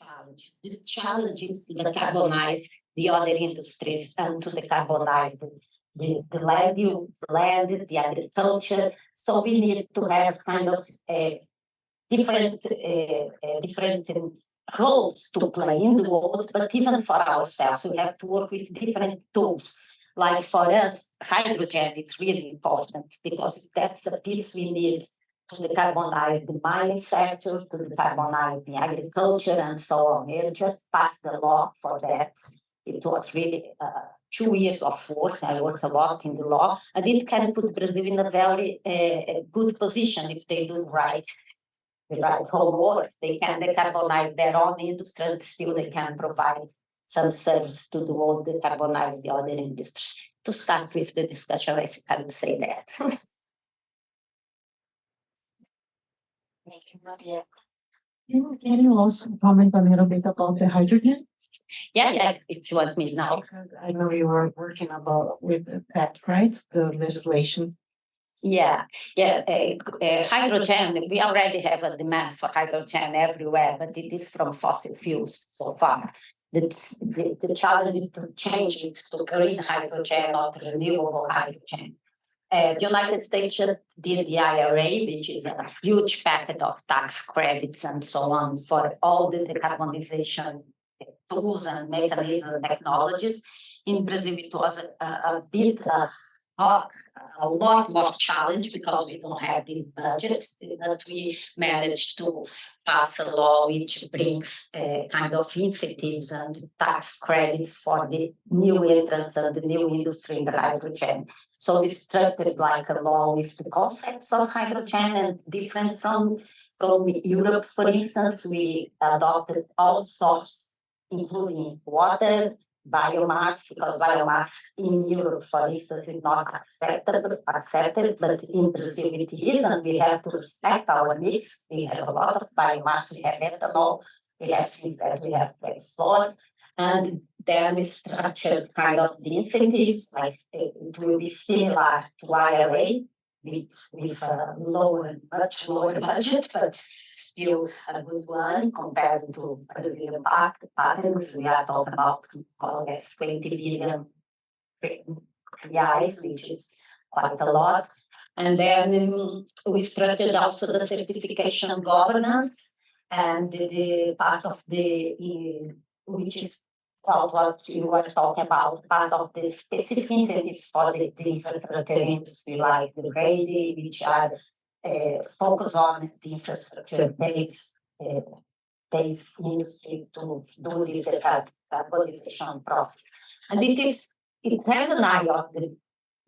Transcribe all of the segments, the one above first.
challenge. The challenge is to decarbonize the other industries and to decarbonize the land, the agriculture. So we need to have kind of different roles to play in the world, but even for ourselves, we have to work with different tools. Like for us, hydrogen is really important because that's a piece we need to decarbonize the mining sector, to decarbonize the agriculture, and so on. It just passed the law for that. It was really 2 years of work. I work a lot in the law, and it can put Brazil in a very good position if they do the right homework. They can decarbonize their own industry, and still they can provide some service to the world, decarbonize the other industries. To start with the discussion, I can say that. Thank you, Maria. Can you also comment a little bit about the hydrogen? Yeah, if you want me now. Because I know you were working with that, right? The legislation. Yeah. Hydrogen, we already have a demand for hydrogen everywhere, but it is from fossil fuels so far. The challenge is to change it to green hydrogen or to renewable hydrogen. The United States just did the IRA, which is a huge packet of tax credits and so on for all the decarbonization tools and mechanisms and technologies. In Brazil, it was a bit a lot more challenge because we don't have this budget, but we managed to pass a law which brings kind of incentives and tax credits for the new entrants and the new industry in the hydrogen. So we structured like a law with the concepts of hydrogen, and different from Europe, for instance, we adopted all sorts, including water, biomass, because biomass in Europe, for instance, is not accepted, but in Brazil it is, and we have to respect our mix. We have a lot of biomass, we have ethanol, we have things that we have to explore, and then we structured kind of the incentives, like it will be similar to IRA, with a much lower budget, but still a good one compared to Brazilian patterns. We are talking about more or less 20 billion reais, which is quite a lot. And then we structured also the certification governance, and the part of which is what you were talking about, part of the specific incentives for the infrastructure industry, like the GRADE, which are focused on the infrastructure-based industry to do this decarbonization process. And it has an eye on the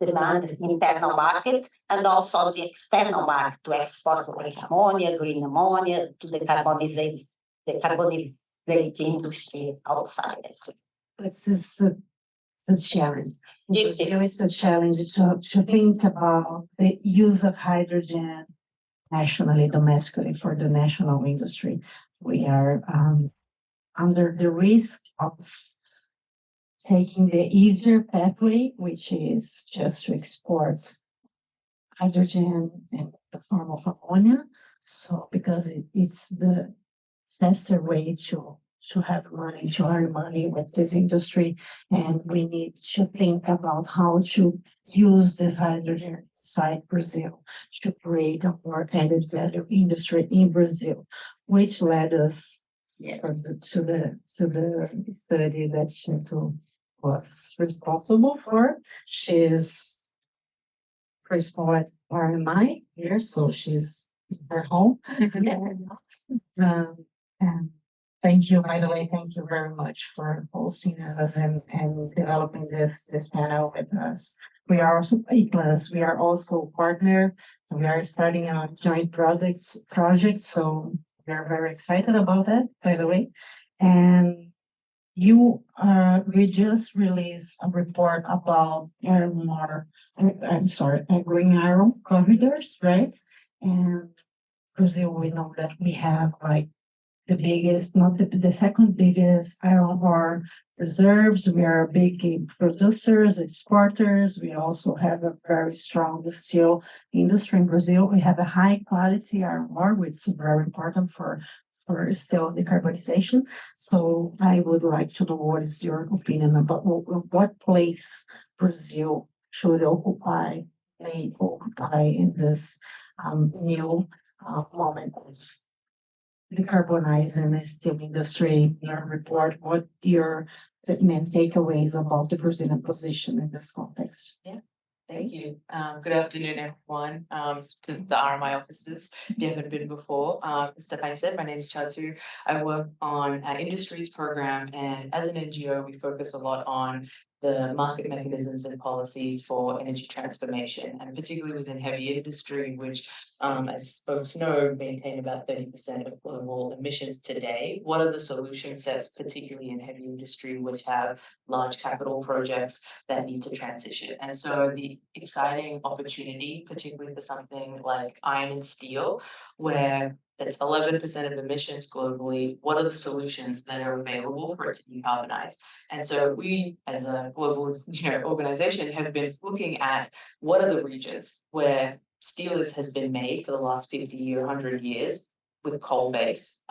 demand internal market and also the external market to export like ammonia, green ammonia, to decarbonize the industry outside as well. It's a challenge. It's a challenge to think about the use of hydrogen nationally, domestically for the national industry. We are under the risk of taking the easier pathway, which is just to export hydrogen in the form of ammonia. So because it's the faster way to have money, to earn money with this industry, and we need to think about how to use this hydrogen inside Brazil to create a more added value industry in Brazil, which led us to the study that Shinto was responsible for. She's principal at RMI here, so she's in her home. And thank you, by the way, thank you very much for hosting us and developing this panel with us. We are also A+, we are also a partner. We are starting a joint project, so we are very excited about that, by the way. And we just released a report about green iron corridors, right? And Brazil, we know that we have like the biggest, not the second biggest iron ore reserves. We are big producers, exporters. We also have a very strong steel industry in Brazil. We have a high quality iron ore, which is very important for for still decarbonization. So I would like to know what is your opinion about what place Brazil should may occupy in this new moment of decarbonizing the steel industry. In your report, what your main takeaways about the Brazilian position in this context? Yeah. Thank you. Good afternoon, everyone, to the RMI offices. If you haven't been before, as Stefani said, my name is Chatu. I work on our industries program, and as an NGO, we focus a lot on the market mechanisms and policies for energy transformation, and particularly within heavy industry, which, as folks know, maintain about 30% of global emissions today. What are the solution sets, particularly in heavy industry, which have large capital projects that need to transition? And so the exciting opportunity, particularly for something like iron and steel, where that's 11% of emissions globally, what are the solutions that are available for it to decarbonize? And so we, as a global organization, have been looking at what are the regions where steel has been made for the last 50 or 100 years with coal base,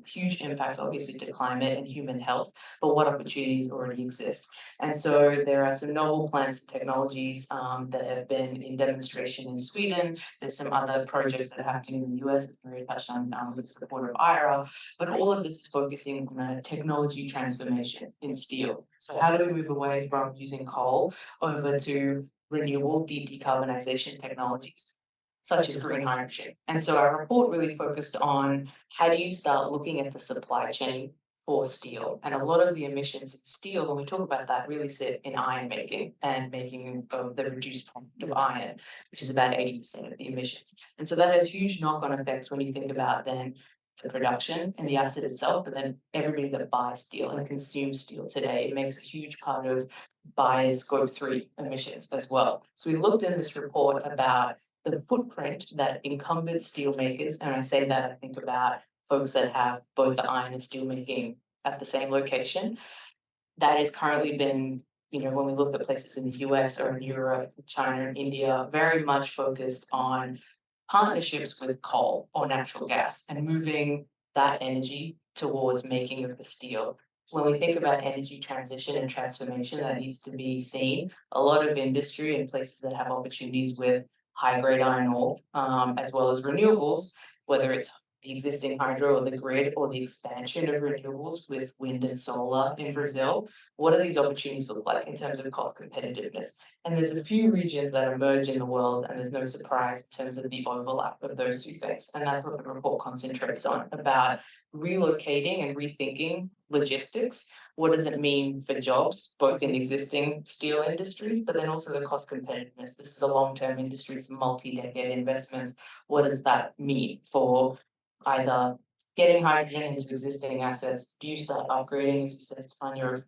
huge impacts obviously to climate and human health, but what opportunities already exist? And so there are some novel plants and technologies that have been in demonstration in Sweden. There's some other projects that are happening in the US, as Maria touched on, with the support of IRA, but all of this is focusing on a technology transformation in steel. So how do we move away from using coal over to renewable decarbonization technologies, such as green hydrogen? And so our report really focused on how do you start looking at the supply chain for steel. And a lot of the emissions in steel, when we talk about that, really sit in iron making and making of the reduced product of iron, which is about 80% of the emissions. And so that has huge knock-on effects when you think about then the production and the asset itself, but then everybody that buys steel and consumes steel today. It makes a huge part of buyers' Scope 3 emissions as well. So we looked in this report about the footprint that incumbent steel makers, and I say that I think about folks that have both the iron and steel making at the same location, that has currently been, when we look at places in the US or in Europe, China, and India, very much focused on partnerships with coal or natural gas and moving that energy towards making of the steel. When we think about energy transition and transformation, that needs to be seen. A lot of industry and places that have opportunities with high-grade iron ore, as well as renewables, whether it's the existing hydro or the grid or the expansion of renewables with wind and solar in Brazil, what do these opportunities look like in terms of cost competitiveness? And there's a few regions that emerge in the world, and there's no surprise in terms of the overlap of those two things. And that's what the report concentrates on, about relocating and rethinking logistics. What does it mean for jobs, both in existing steel industries, but then also the cost competitiveness? This is a long-term industry, it's multi-decade investments. What does that mean for either getting hydrogen into existing assets? Do you start upgrading, as you said, Tanya, of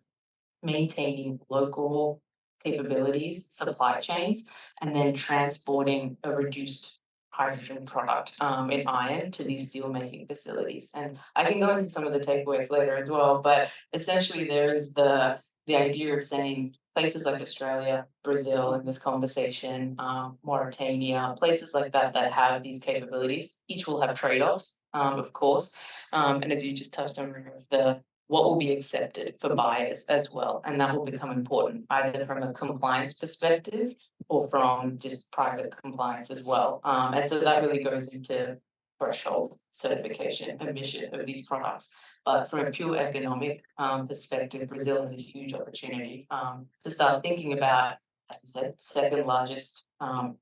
maintaining local capabilities, supply chains, and then transporting a reduced hydrogen product in iron to these steel making facilities? And I can go into some of the takeaways later as well, but essentially there is the idea of saying places like Australia, Brazil in this conversation, Mauritania, places like that that have these capabilities, each will have trade-offs, of course. And as you just touched on, what will be accepted for buyers as well. And that will become important, either from a compliance perspective or from just private compliance as well. And so that really goes into threshold certification, emission of these products. But from a pure economic perspective, Brazil has a huge opportunity to start thinking about, as you said, second largest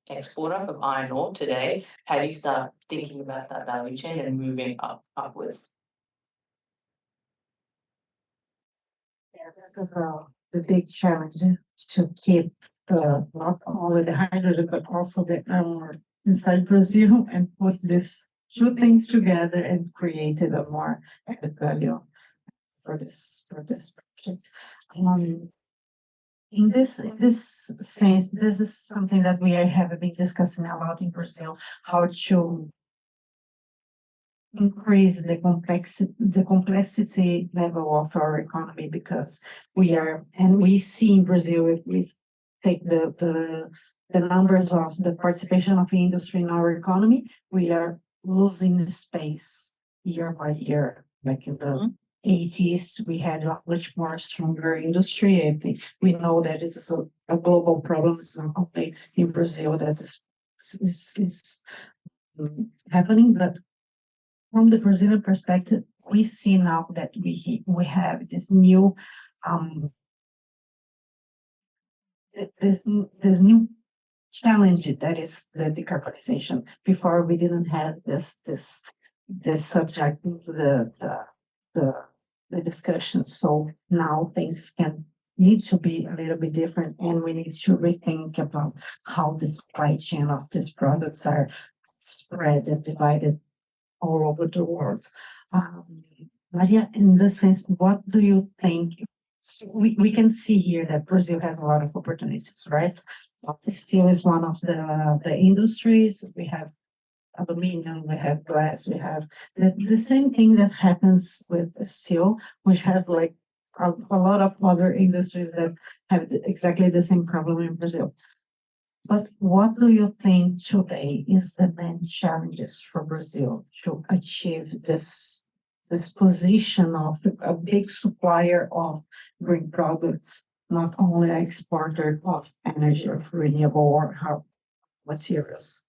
exporter of iron ore today. How do you start thinking about that value chain and moving upwards? Yeah, this is the big challenge to keep not only the hydrogen but also the iron ore inside Brazil and put these two things together and created a more added value for this project. In this sense, this is something that we have been discussing a lot in Brazil, how to increase the complexity level of our economy, because we see in Brazil, if we take the numbers of the participation of industry in our economy, we are losing space year by year. Like in the 80s, we had a much more stronger industry. I think we know that it's a global problem. It's not only in Brazil that is happening, but from the Brazilian perspective, we see now that we have this new this new challenge that is the decarbonization. Before we didn't have this subject into the discussion. So now things can need to be a little bit different, and we need to rethink about how the supply chain of these products are spread and divided all over the world. Maria, in this sense, what do you think? So we can see here that Brazil has a lot of opportunities, right? Steel is one of the industries. We have aluminum, we have glass, we have the same thing that happens with steel. We have like a lot of other industries that have exactly the same problem in Brazil. But what do you think today is the main challenges for Brazil to achieve this position of a big supplier of green products, not only an exporter of energy, of renewable or materials?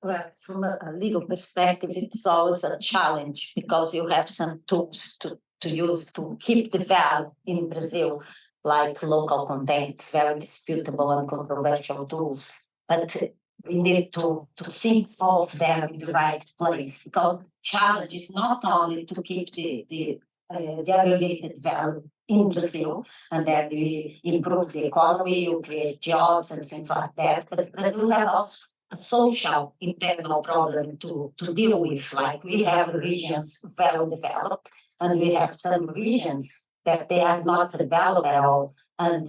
Well, from a legal perspective, it's always a challenge because you have some tools to use to keep the value in Brazil, like local content, very disputable and controversial tools. But we need to think of them in the right place, because the challenge is not only to keep the aggregated value in Brazil, and then we improve the economy, you create jobs and things like that, but Brazil has also a social internal problem to deal with. Like we have regions well developed, and we have some regions that they are not developed at all. And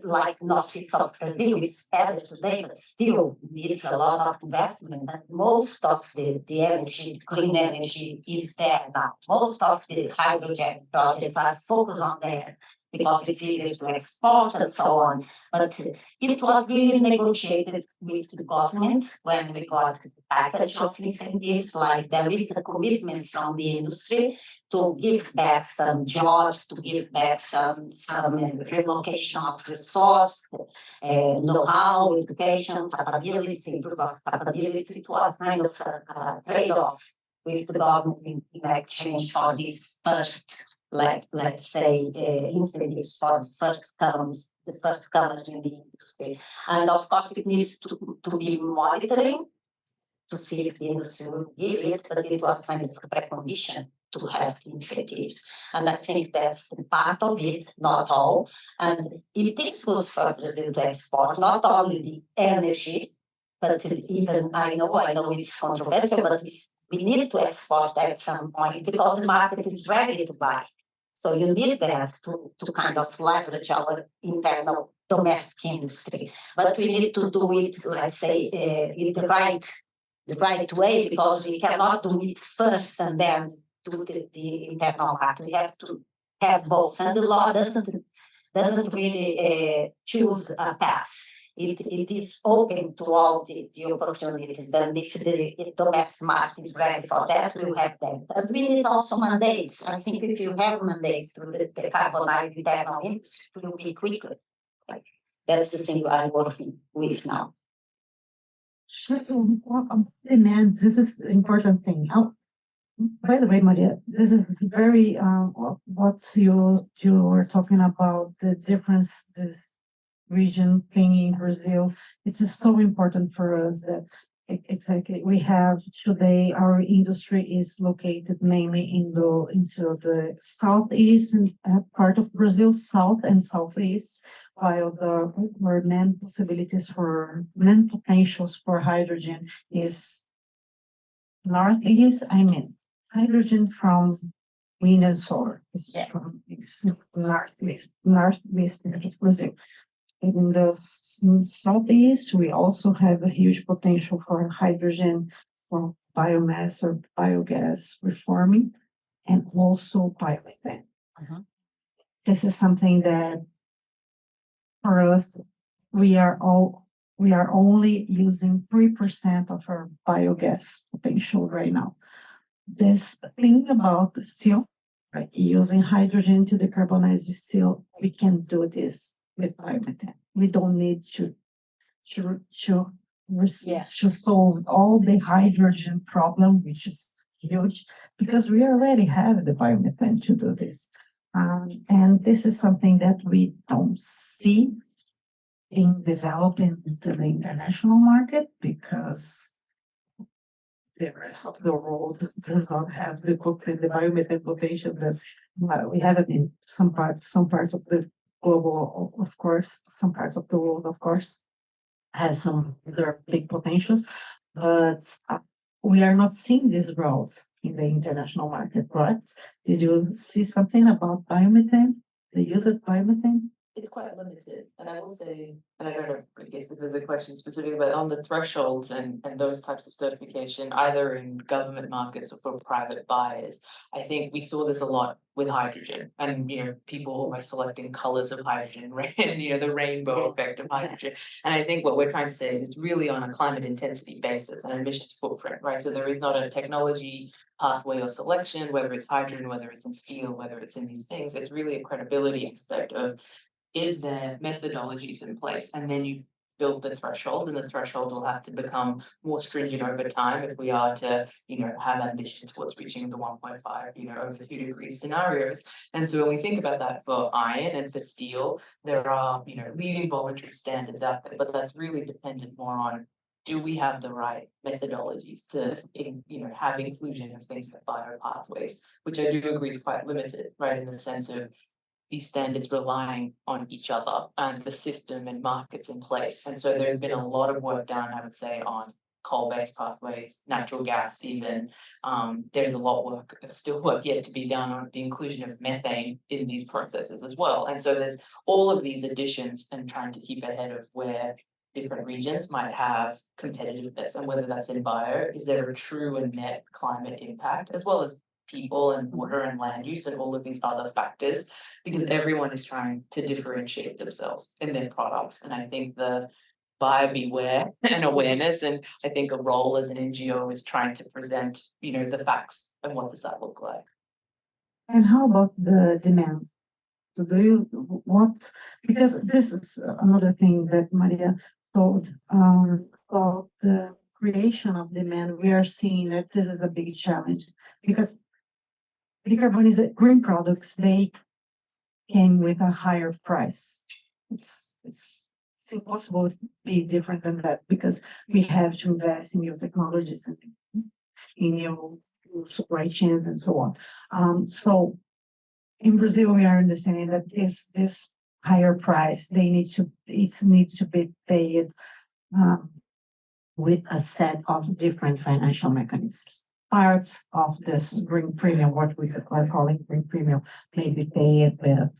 like northeast of Brazil, it's better today, but still needs a lot of investment. And most of the energy, clean energy, is there now. Most of the hydrogen projects are focused on there because it's easier to export and so on. But it was really negotiated with the government when we got the package of incentives. Like there is a commitment from the industry to give back some jobs, to give back some relocation of resource, know-how, education, capabilities, improve of capabilities. It was kind of a trade-off with the government in exchange for this first, let's say, incentives for the first comers in the industry. And of course, it needs to be monitoring to see if the industry will give it, but it was kind of a precondition to have incentives. And I think that's part of it, not all. And it is good for Brazil to export not only the energy, but even, I know it's controversial, but we need to export at some point because the market is ready to buy. So you need that to kind of leverage our internal domestic industry. But we need to do it, let's say, in the right way, because we cannot do it first and then do the internal market. We have to have both. And the law doesn't really choose a path. It is open to all the opportunities, and if the domestic market is ready for that, we'll have that. And we need also mandates. I think if you have mandates to decarbonize the internal industry, it will be quicker. Like, that's the thing I'm working with now. Sure. Demand. This is the important thing. By the way, Maria, this is very what you were talking about, the difference this region thing in Brazil. It's so important for us that exactly we have today our industry is located mainly into the southeast and part of Brazil, south and southeast, while our main potentials for hydrogen is northeast. I mean, hydrogen from wind and solar. It's northeast of Brazil. In the southeast, we also have a huge potential for hydrogen for biomass or biogas reforming, and also biomethane. This is something that for us, we are only using 3% of our biogas potential right now. this thing about the steel, right? Using hydrogen to decarbonize the steel, we can do this with biomethane. We don't need to to solve all the hydrogen problem, which is huge, because we already have the biomethane to do this. And this is something that we don't see being developed into the international market because the rest of the world does not have the footprint, the biomethane potential that we have it in some parts of the global, of course, some parts of the world, of course, has some other big potentials, but we are not seeing this growth in the international market, right? Did you see something about biomethane, the use of biomethane? It's quite limited, and I will say, and I don't know, I guess if there's a question specific, but on the thresholds and those types of certification, either in government markets or for private buyers, I think we saw this a lot with hydrogen, and people almost selecting colors of hydrogen, right? And the rainbow effect of hydrogen. And I think what we're trying to say is it's really on a climate intensity basis and emissions footprint, right? So there is not a technology pathway or selection, whether it's hydrogen, whether it's in steel, whether it's in these things. It's really a credibility aspect of, is there methodologies in place? And then you build the threshold, and the threshold will have to become more stringent over time if we are to, have ambition towards reaching the 1.5, over 2 degrees scenarios. And so when we think about that for iron and for steel, there are, leading voluntary standards out there, but that's really dependent more on, do we have the right methodologies to, have inclusion of things like bio pathways, which I do agree is quite limited, right, in the sense of these standards relying on each other and the system and markets in place. And so there's been a lot of work done, I would say, on coal-based pathways, natural gas even. There's a lot of work, still work yet to be done on the inclusion of methane in these processes as well. And so there's all of these additions and trying to keep ahead of where different regions might have competitiveness, and whether that's in bio, is there a true and net climate impact, as well as people and water and land use and all of these other factors, because everyone is trying to differentiate themselves in their products. And I think the buyer beware and awareness, and I think a role as an NGO is trying to present, the facts and what does that look like. And how about the demand? So because this is another thing that Maria told about the creation of demand. We are seeing that this is a big challenge because decarbonization green products, they came with a higher price. It's impossible to be different than that because we have to invest in new technologies and in new supply chains and so on. So in Brazil, we are understanding that this higher price, it needs to be paid with a set of different financial mechanisms. Parts of this green premium, what we are calling green premium, may be paid with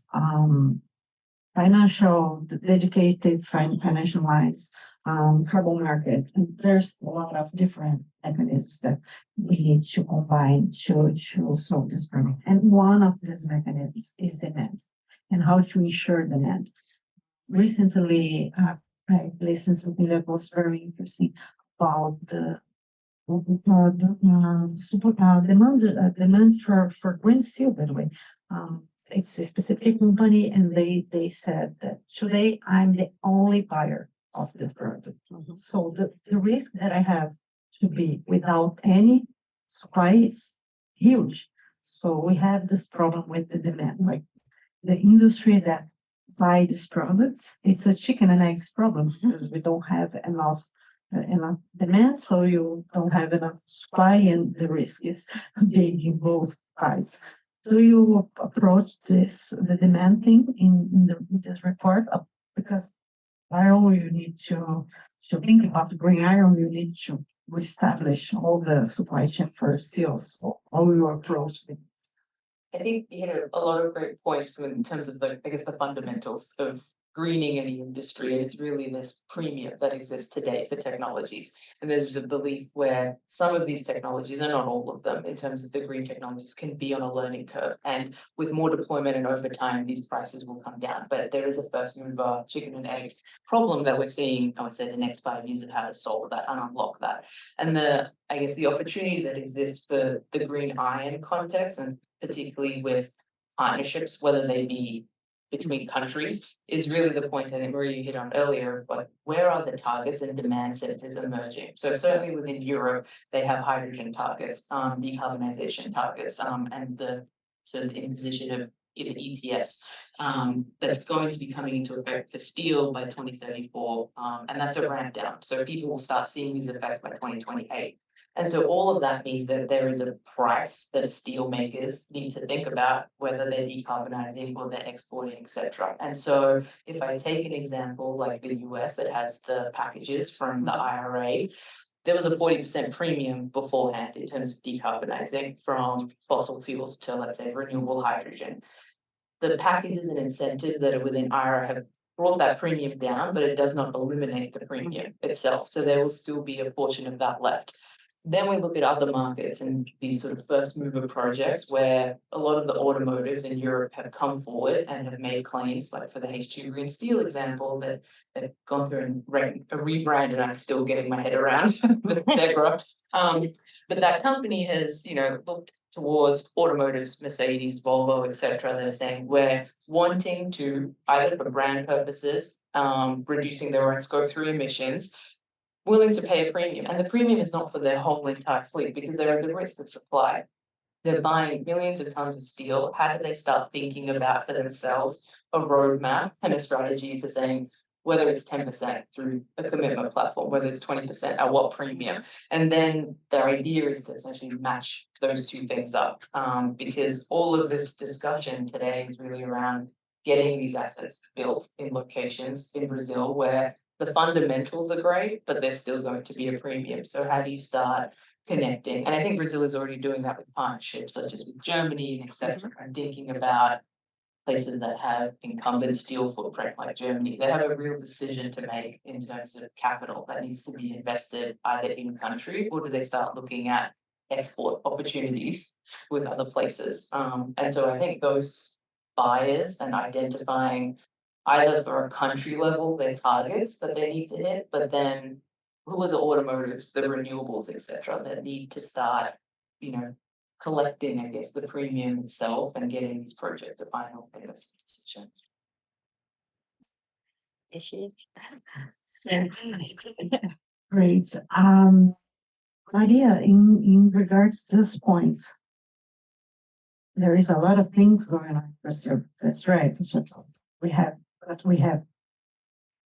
dedicated financial lines, carbon market. And there's a lot of different mechanisms that we need to combine to solve this problem. And one of these mechanisms is demand and how to ensure demand. Recently, I listened to something that was very interesting about the demand for green steel, by the way. It's a specific company, and they said that today I'm the only buyer of this product. So the risk that I have to be without any supply is huge. So we have this problem with the demand, like the industry that buy these products, it's a chicken and eggs problem because we don't have enough demand, so you don't have enough supply, and the risk is big in both sides. Do you approach the demand thing in this report? Because iron, you need to think about green iron, you need to establish all the supply chain for steel. So how you approach it? I think you hit a lot of great points in terms of I guess the fundamentals of greening any industry. And it's really this premium that exists today for technologies. And there's the belief where some of these technologies, and not all of them, in terms of the green technologies, can be on a learning curve. And with more deployment and over time, these prices will come down. But there is a first mover chicken and egg problem that we're seeing, I would say, the next 5 years of how to solve that and unlock that. And I guess the opportunity that exists for the green iron context, and particularly with partnerships, whether they be between countries, is really the point I think Maria you hit on earlier of like, where are the targets and demand centers emerging? So certainly within Europe, they have hydrogen targets, decarbonization targets, and the sort of imposition of ETS that's going to be coming into effect for steel by 2034, and that's a ramp down. So people will start seeing these effects by 2028. And so all of that means that there is a price that steel makers need to think about whether they're decarbonizing or they're exporting, etc. And so if I take an example like the US that has the packages from the IRA, there was a 40% premium beforehand in terms of decarbonizing from fossil fuels to, let's say, renewable hydrogen. The packages and incentives that are within IRA have brought that premium down, but it does not eliminate the premium itself. So there will still be a portion of that left. Then we look at other markets and these sort of first mover projects where a lot of the automotives in Europe have come forward and have made claims, like for the H2 Green Steel example, that they've gone through and a rebrand, and I'm still getting my head around the Stegra. But that company has, looked towards automotives, Mercedes, Volvo, etc., that are saying we're wanting to, either for brand purposes, reducing their own scope 3 emissions, willing to pay a premium. And the premium is not for their whole entire fleet because there is a risk of supply. They're buying millions of tons of steel. How do they start thinking about for themselves a roadmap and a strategy for saying whether it's 10% through a commitment platform, whether it's 20% at what premium? And then their idea is to essentially match those two things up, because all of this discussion today is really around getting these assets built in locations in Brazil where the fundamentals are great, but there's still going to be a premium. So how do you start connecting? And I think Brazil is already doing that with partnerships such as with Germany and etc. And thinking about places that have incumbent steel footprint like Germany. They have a real decision to make in terms of capital that needs to be invested either in country, or do they start looking at export opportunities with other places? And so I think those buyers and identifying either for a country level, their targets that they need to hit, but then who are the automotives, the renewables, etc., that need to start, collecting, I guess, the premium itself and getting these projects to final investment decision. Great. Idea in regards to this point, there is a lot of things going on in Brazil. That's right. We have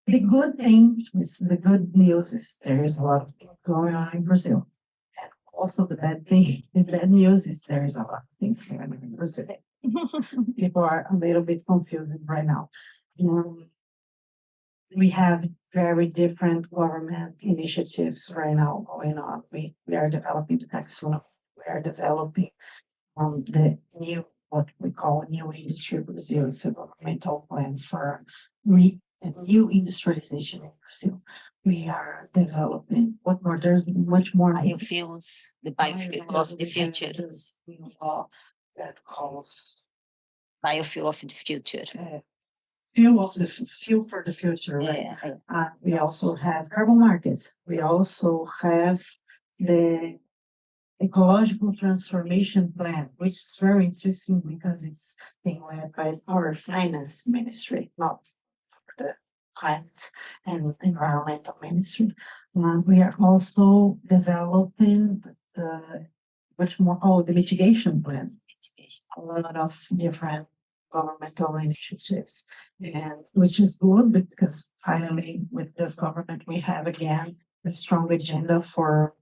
the good thing is the good news is there is a lot of things going on in Brazil. And also the bad thing, the bad news is there is a lot of things going on in Brazil. People are a little bit confused right now. We have very different government initiatives right now going on. We are developing the taxonomy. We are developing the new, what we call new industry Brazil. It's a governmental plan for new industrialization in Brazil. We are developing what more? There's much more. Biofuels, the biofuel of the future. That calls Biofuel of the future. Fuel for the future. Right? Yeah. We also have carbon markets. We also have the ecological transformation plan, which is very interesting because it's being led by our finance ministry, not for the climate and environmental ministry. We are also developing the mitigation plans. A lot of different governmental initiatives, and which is good because finally with this government we have again a strong agenda for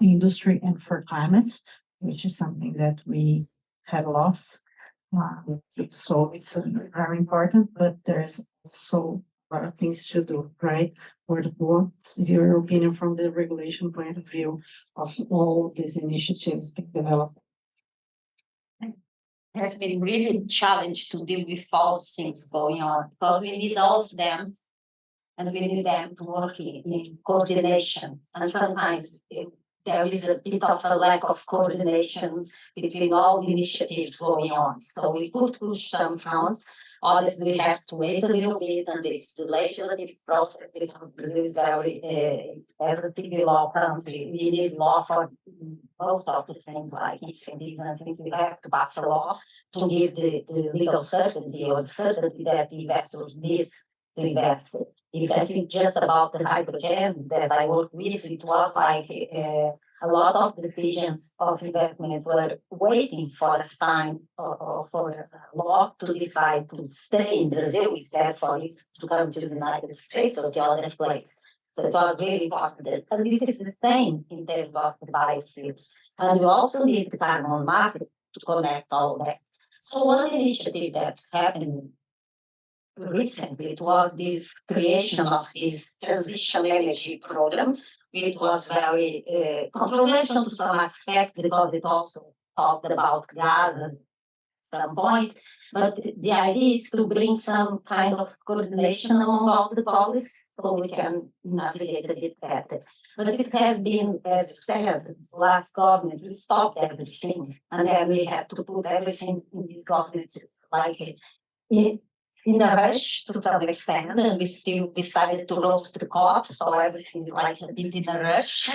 industry and for climate, which is something that we had lost. So it's very important, but there's also a lot of things to do, right? What's your opinion from the regulation point of view of all these initiatives being developed? has been really challenged to deal with all things going on because we need all of them and we need them to work in coordination. And sometimes there is a bit of a lack of coordination between all the initiatives going on. So we could push some fronts, others we have to wait a little bit, and it's the legislative process because Brazil is very, as a civil law country, we need law for most of the things like incentives and things. We have to pass a law to give the legal certainty or the certainty that the investors need to invest. If I think just about the hydrogen that I worked with, it was like a lot of decisions of investment were waiting for a time or for a law to decide to stay in Brazil instead for it to come to the United States or the other place. So it was really important. And it is the same in terms of the biofuels. And you also need the carbon market to connect all that. So one initiative that happened recently, it was this creation of this transition energy program. It was very controversial to some aspects because it also talked about gas at some point. But the idea is to bring some kind of coordination among all the policies so we can navigate a bit better. But it has been, as you said, the last government, we stopped everything. And then we had to put everything in this government like in a rush to some extent, and we still decided to roast the crops, so everything is like a bit in a rush.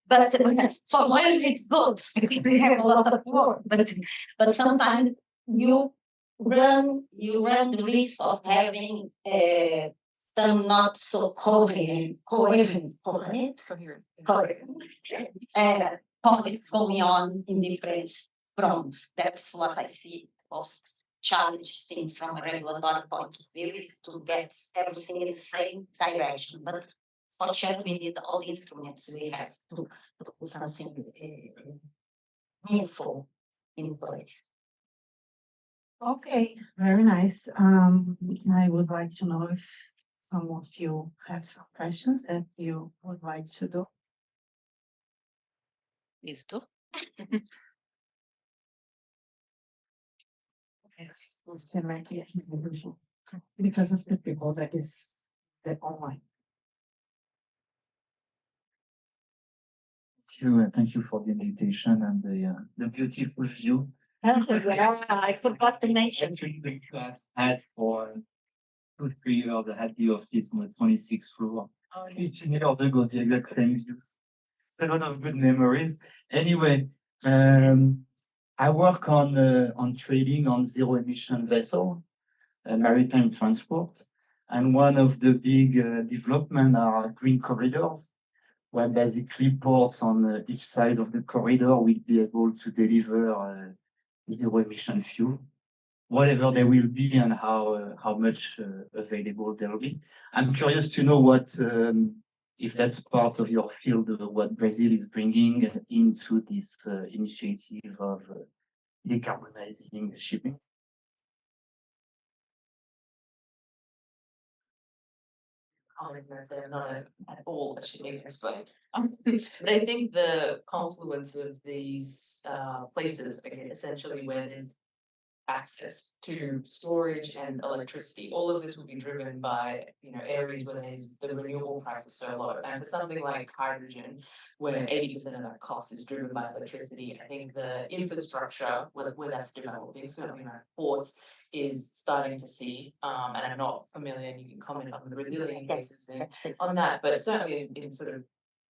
But for once it's good because we have a lot of work. But sometimes you run the risk of having some not so coherent conflicts going on in different fronts. That's what I see most challenge seen from a regulatory point of view is to get everything in the same direction. But for sure, we need all the instruments we have to put something meaningful in place. Okay, very nice. I would like to know if some of you have some questions that you would like to do. Listo. Yes, because of the people that is the online. Thank you for the invitation and the beautiful view. I forgot to mention. Actually, I had for 2-3 years, I had the office on the 26th floor. 15 years ago, the exact same views. It's a lot of good memories. Anyway, I work on trading on zero emission vessel, maritime transport, and one of the big development are green corridors, where basically ports on each side of the corridor will be able to deliver zero emission fuel, whatever they will be and how much available there will be. I'm curious to know what, if that's part of your field, what Brazil is bringing into this initiative of decarbonizing shipping. I was going to say I'm not at all a shipping expert, but I think the confluence of these places, essentially where there's access to storage and electricity, all of this will be driven by areas where there's the renewable price is so low. And for something like hydrogen, where 80% of that cost is driven by electricity, I think the infrastructure where that's developing, certainly in our ports, is starting to see, and I'm not familiar, and you can comment on the Brazilian cases on that, but certainly in sort of,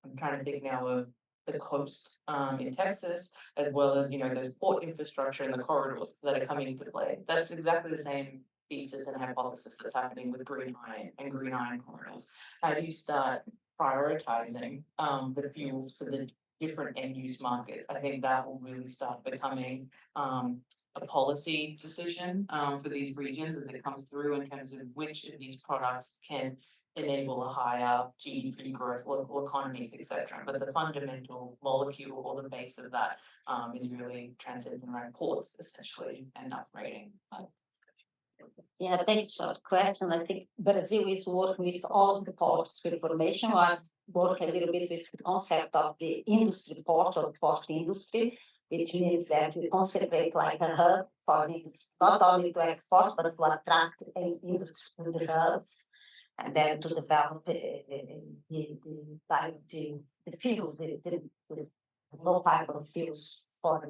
I'm trying to think now of the coast in Texas, as well as those port infrastructure and the corridors that are coming into play. That's exactly the same thesis and hypothesis that's happening with green iron and green iron corridors. How do you start prioritizing the fuels for the different end use markets? I think that will really start becoming a policy decision for these regions as it comes through in terms of which of these products can enable a higher GDP growth, local economies, etc. But the fundamental molecule or the base of that is really transiting around ports, essentially, and upgrading. Yeah, thanks for the question. I think Brazil is working with all of the ports with information. I work a little bit with the concept of the industry port or port industry, which means that we concentrate like a hub for it, not only to export, but to attract industry to the hubs, and then to develop the fuels, the low carbon fuels for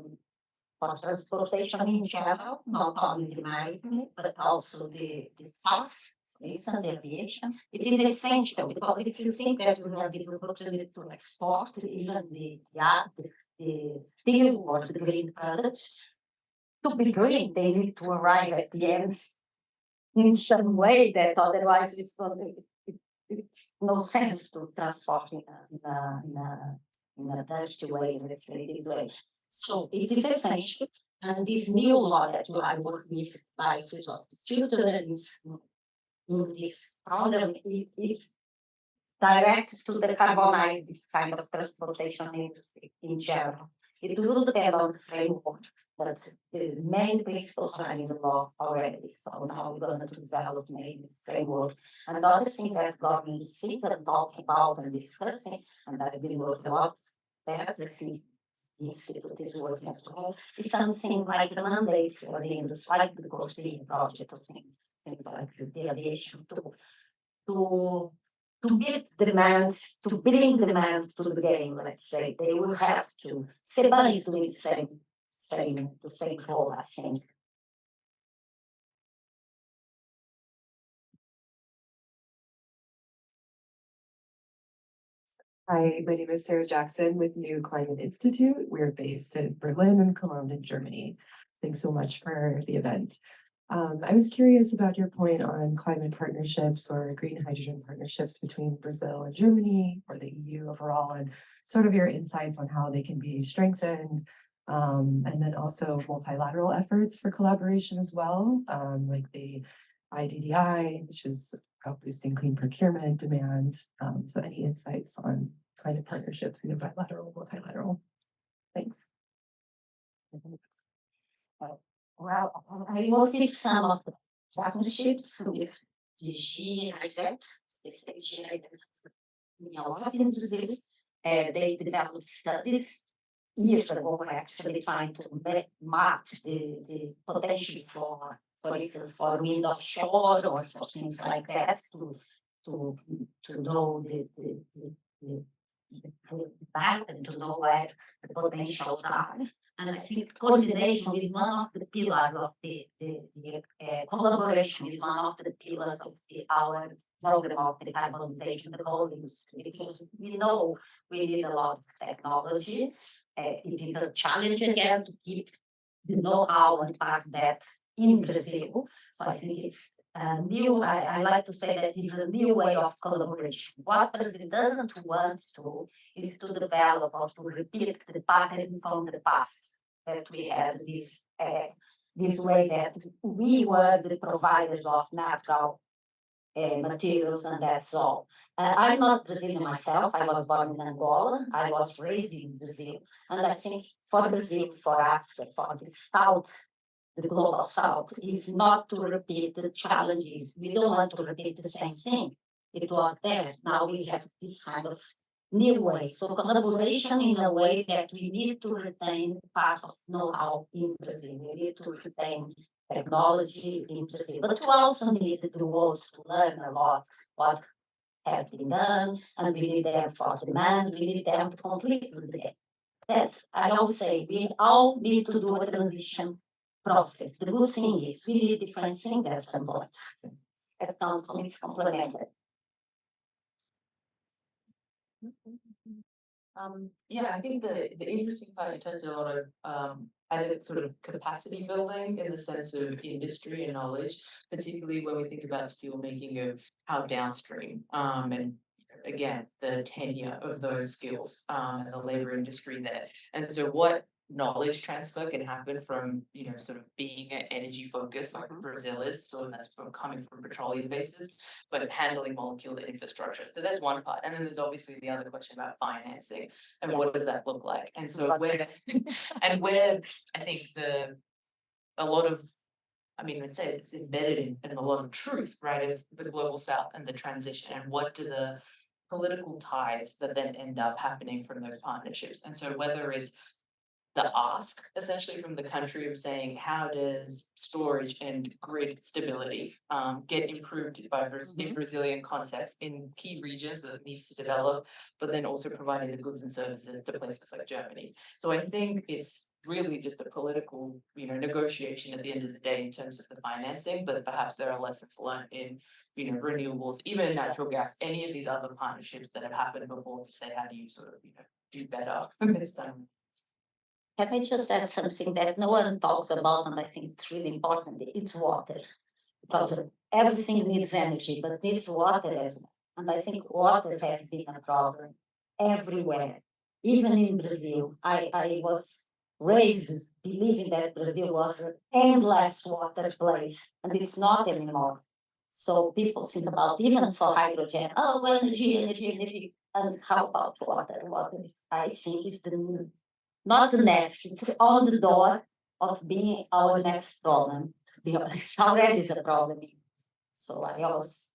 transportation in general, not only the maritime, but also the SaaS, for instance, the aviation. It is essential because if you think that we have this opportunity to export even the steel or the green products, to be green, they need to arrive at the end in some way that otherwise it's no sense to transport in a dirty way, let's say this way. So it is essential, and this new law that I work with Biofuels of the Future is in this program is direct to decarbonize this kind of transportation industry in general. It will depend on the framework, but the main principles are in the law already. So now we're going to develop maybe the framework. And the other thing that government sits and talking about and discussing, and I've been working a lot there, the institute is working as well, is something like a mandate for the industry, like the Deforestation project or things like the aviation to meet demands, to bring demand to the game, let's say. They will have to. Seba is doing the same role, I think. Hi, my name is Sarah Jackson with New Climate Institute. We're based in Berlin and Cologne in Germany. Thanks so much for the event. I was curious about your point on climate partnerships or green hydrogen partnerships between Brazil and Germany or the EU overall, and sort of your insights on how they can be strengthened, and then also multilateral efforts for collaboration as well, like the IDDI, which is about boosting clean procurement demand. So any insights on climate partnerships, either bilateral or multilateral? Thanks. Well, I work with some of the partnerships with the GIZ, specifically a lot in Brazil. They developed studies years ago, actually trying to map the potential for instance, for wind offshore or for things like that to know the path and to know where the potentials are. And I think coordination is one of the pillars of the collaboration is one of the pillars of our program of decarbonization, the whole industry, because we know we need a lot of technology. It is a challenge again to keep the know-how and park that in Brazil. So I think it's new. I like to say that it's a new way of collaboration. What Brazil doesn't want to is to develop or to repeat the pattern from the past that we had this way that we were the providers of natural materials, and that's all. I'm not Brazilian myself. I was born in Angola. I was raised in Brazil. And I think for Brazil, for Africa, for the South, the global South, is not to repeat the challenges. We don't want to repeat the same thing. It was there. Now we have this kind of new way. So collaboration in a way that we need to retain part of know-how in Brazil. We need to retain technology in Brazil, but we also need the world to learn a lot what has been done, and we need them for demand, we need them to complete the game. That's, I always say, we all need to do a transition process. The good thing is we need different things at some point. As council, it's complementary. Yeah, I think the interesting part, you touched a lot of either sort of capacity building in the sense of industry and knowledge, particularly when we think about steel making of how downstream and again the tenure of those skills and the labor industry there. And so what knowledge transfer can happen from, you know, sort of being an energy focused like Brazil is, so that's from coming from petroleum bases, but handling molecular infrastructure. So that's one part. And then there's obviously the other question about financing and what does that look like? And so where I think a lot of, I mean, I'd say it's embedded in a lot of truth, right, of the global South and the transition, and what do the political ties that then end up happening from those partnerships. And so whether it's the ask essentially from the country of saying, how does storage and grid stability get improved by in Brazilian context in key regions that it needs to develop, but then also providing the goods and services to places like Germany. So I think it's really just a political, negotiation at the end of the day in terms of the financing, but perhaps there are lessons learned in, renewables, even in natural gas, any of these other partnerships that have happened before to say, how do you sort of, do better this time? Can I just add something that no one talks about, and I think it's really important? It's water. Because everything needs energy, but needs water as well. And I think water has been a problem everywhere, even in Brazil. I was raised believing that Brazil was an endless water place, and it's not anymore. So people think about, even for hydrogen, oh, energy. And how about water? Water is, I think, is not the next, it's on the door of being our next problem, to be honest. Already is a problem. So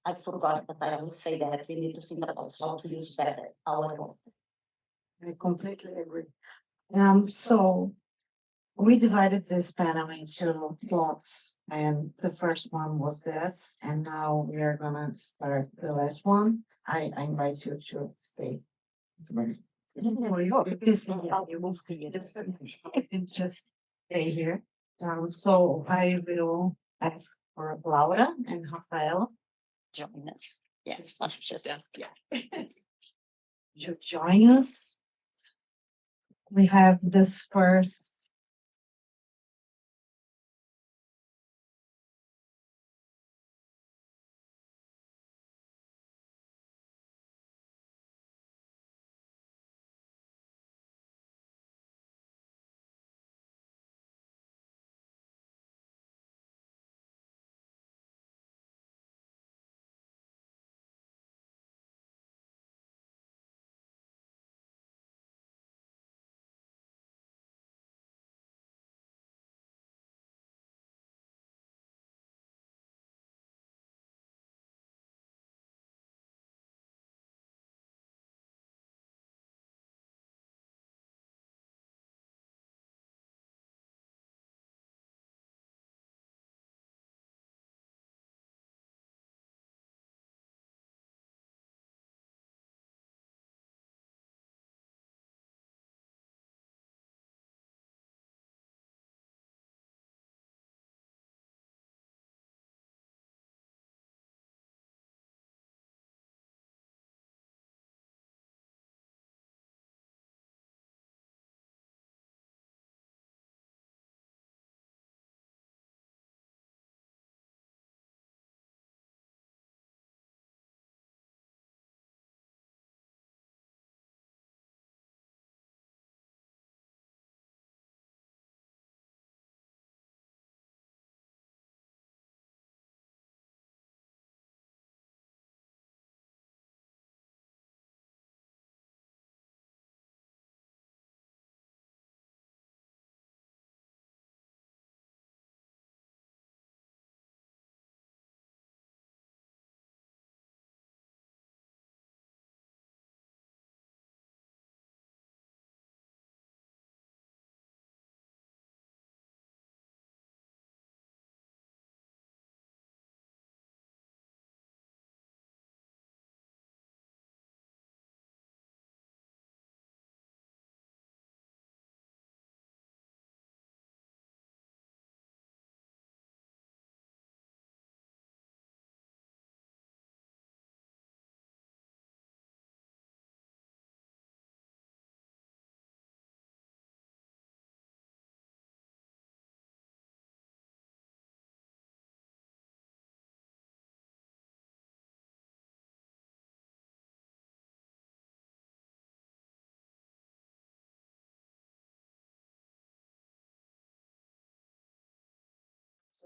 I forgot, but I always say that we need to think about how to use better our water. I completely agree. So we divided this panel into blocks, and the first one was that, and now we are gonna start the last one. I invite you to stay. I can just stay here. So I will ask for Laura and Rafael Join us. Yes, I just to join us. We have this first.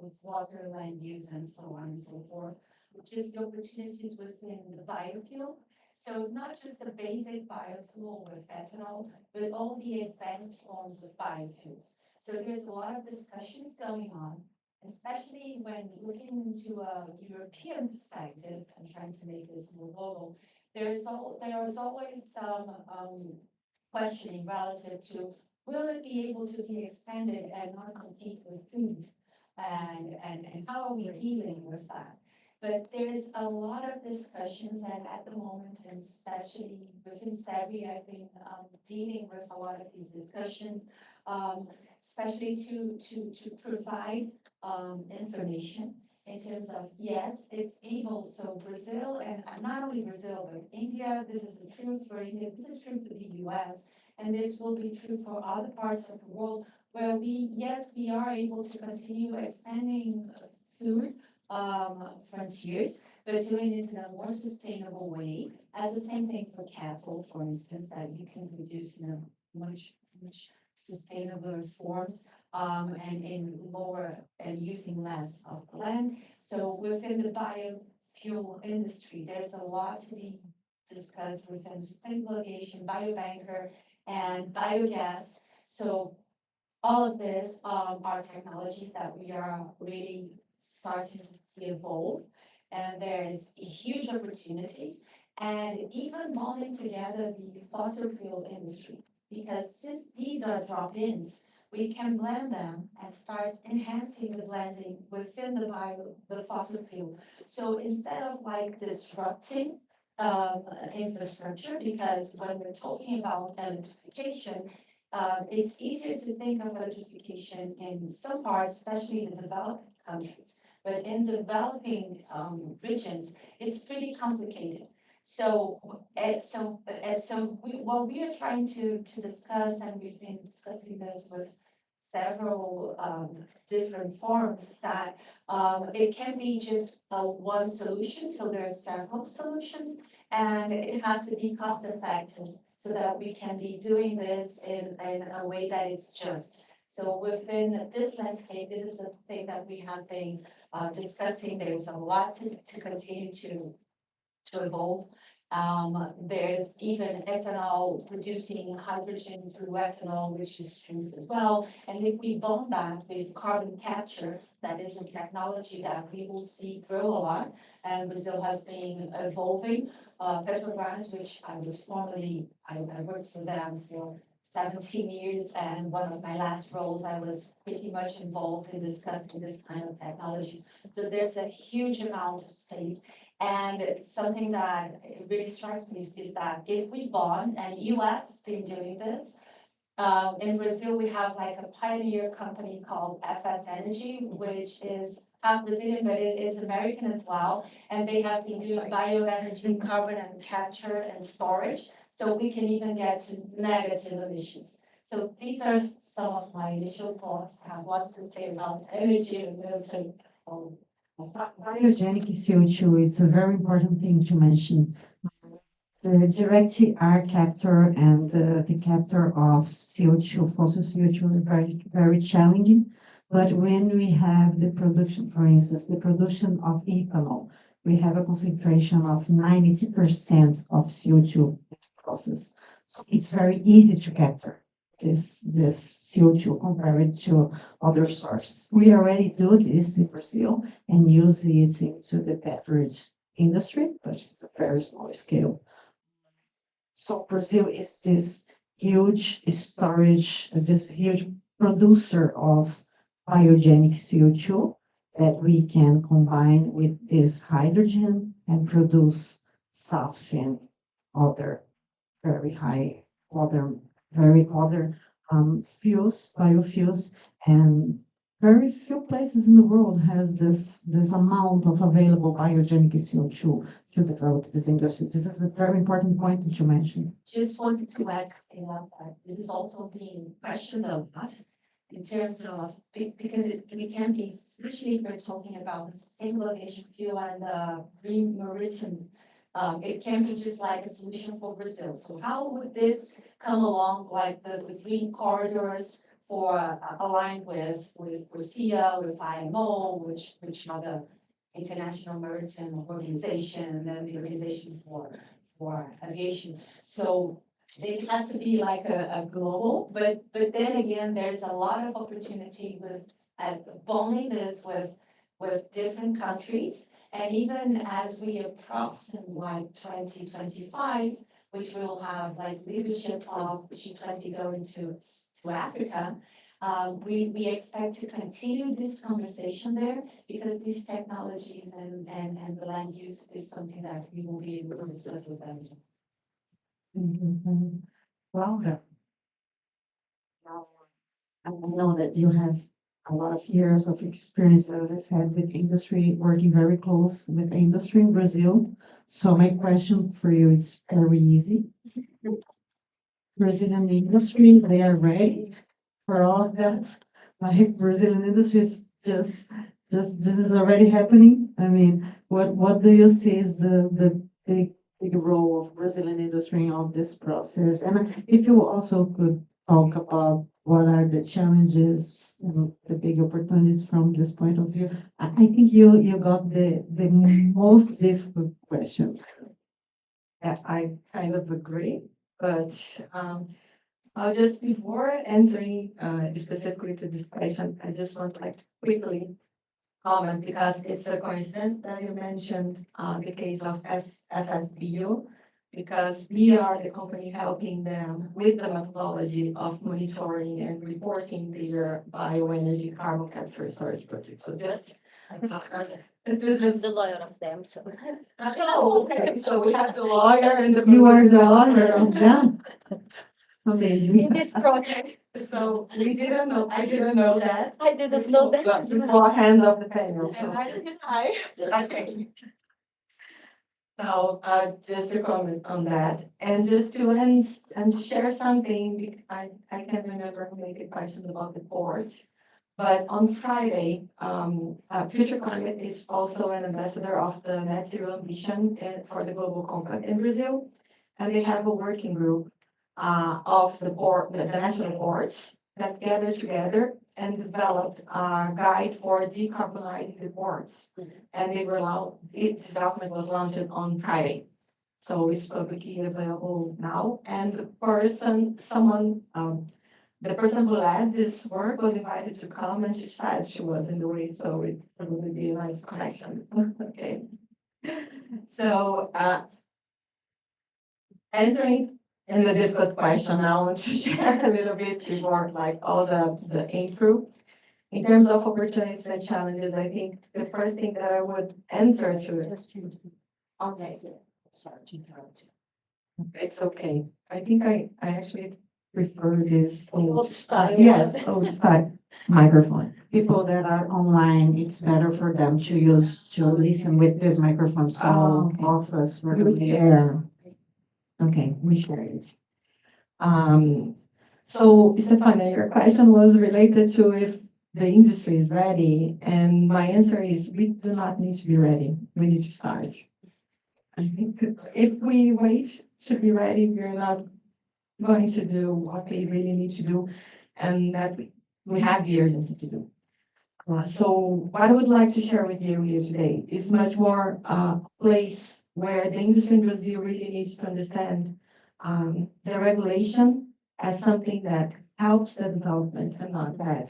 With water, land use, and so on and so forth, which is the opportunities within the biofuel. So not just the basic biofuel with ethanol, but all the advanced forms of biofuels. So there's a lot of discussions going on, especially when looking into a European perspective and trying to make this more global. There is always some questioning relative to will it be able to be expanded and not compete with food? And how are we dealing with that? But there is a lot of discussions, and at the moment, and especially within SEBI, I've been dealing with a lot of these discussions, especially to provide information in terms of, yes, it's able, so Brazil, and not only Brazil, but India, this is true for India, this is true for the US, and this will be true for other parts of the world where yes, we are able to continue expanding food frontiers, but doing it in a more sustainable way. As the same thing for cattle, for instance, that you can produce in a much sustainable forms, and in lower and using less of the land. So within the biofuel industry, there's a lot to be discussed within sustainable aviation, biobanker, and biogas. So all of this are technologies that we are really starting to see evolve, and there's huge opportunities, and even bonding together the fossil fuel industry, because since these are drop-ins, we can blend them and start enhancing the blending within the fossil fuel. So instead of like disrupting infrastructure, because when we're talking about electrification, it's easier to think of electrification in some parts, especially in the developed countries. But in developing regions, it's pretty complicated. So, what we are trying to discuss, and we've been discussing this with several different forums, is that it can be just one solution. So there are several solutions, and it has to be cost effective, so that we can be doing this in a way that is just. So within this landscape, this is a thing that we have been discussing. There's a lot to continue to evolve. There's even ethanol producing hydrogen through ethanol, which is true as well. And if we bond that with carbon capture, that is a technology that we will see grow a lot. And Brazil has been evolving. Petrobras, which I worked for them for 17 years, and one of my last roles, I was pretty much involved in discussing this kind of technology. So there's a huge amount of space. And something that really strikes me is that if we bond, and US has been doing this, in Brazil, we have like a pioneer company called FS Energy, which is half Brazilian, but it is American as well. And they have been doing bioenergy, carbon and capture and storage. So we can even get to negative emissions. So these are some of my initial thoughts. I have lots to say about energy and this. Biogenic CO2, it's a very important thing to mention. The direct air capture and the capture of CO2, fossil CO2, are very, very challenging. But when we have the production, for instance, the production of ethanol, we have a concentration of 90% of CO2 in the process. So it's very easy to capture this CO2 compared to other sources. We already do this in Brazil and use it into the beverage industry, but it's a very small scale. So Brazil is this huge storage, this huge producer of biogenic CO2 that we can combine with this hydrogen and produce SAF and other very high, other fuels, biofuels, and very few places in the world has this amount of available biogenic CO2 to develop this industry. This is a very important point that you mentioned. Just wanted to ask, this is also being questioned a lot in terms of, because it can be, especially if we're talking about the sustainable aviation fuel and the green maritime, it can be just like a solution for Brazil. So how would this come along, like the green corridors for aligned with SIA, with IMO, which are the International Maritime Organization, and then the Organization for Aviation. So it has to be like a global, but then again, there's a lot of opportunity with bonding this with different countries. And even as we approach in like 2025, which will have like leadership of G20 going to Africa. We expect to continue this conversation there because these technologies and the land use is something that we will be able to discuss with them. Laura. I know that you have a lot of years of experience, as I said, with industry, working very close with industry in Brazil. So my question for you is very easy. Brazilian industry, they are ready for all of that. Like Brazilian industry is just this is already happening. I mean, what do you see is the big role of Brazilian industry in all this process? And if you also could talk about what are the challenges and the big opportunities from this point of view. I think you got the most difficult question. Yeah, I kind of agree, but just before answering specifically to this question, I just want like to quickly comment because it's a coincidence that you mentioned the case of FSBio, because we are the company helping them with the methodology of monitoring and reporting their bioenergy carbon capture and storage project. So just this is The lawyer of them, so. oh, okay. So we have the lawyer and the You are the lawyer of them. Amazing. In this project, so we didn't know. I didn't know that. I didn't know that as well. Beforehand of the panel. So. And I did I. Okay. So just to comment on that, and just to end and share something, I can remember who made the questions about the port. But on Friday, Future Climate is also an ambassador of the Net Zero Ambition for the Global Compact in Brazil, and they have a working group of the national ports that gathered together and developed a guide for decarbonizing the ports. And its development was launched on Friday. So it's publicly available now. And the person who led this work was invited to come and she said she was in the way, so it would be a nice connection. Okay. So answering in the difficult question now, I want to share a little bit before like all the intro. In terms of opportunities and challenges, I think the first thing that I would answer to Okay, sorry to interrupt you. it's okay. I think I actually prefer this Old style. yes, old style microphone. People that are online, it's better for them to listen with this microphone. So Oh, all of us were We share. Okay, we share it. So Stefania, your question was related to if the industry is ready, and my answer is we do not need to be ready. We need to start. I think that if we wait to be ready, we're not going to do what we really need to do, and that we have the urgency to do. So what I would like to share with you here today is much more a place where the industry in Brazil really needs to understand the regulation as something that helps the development and not that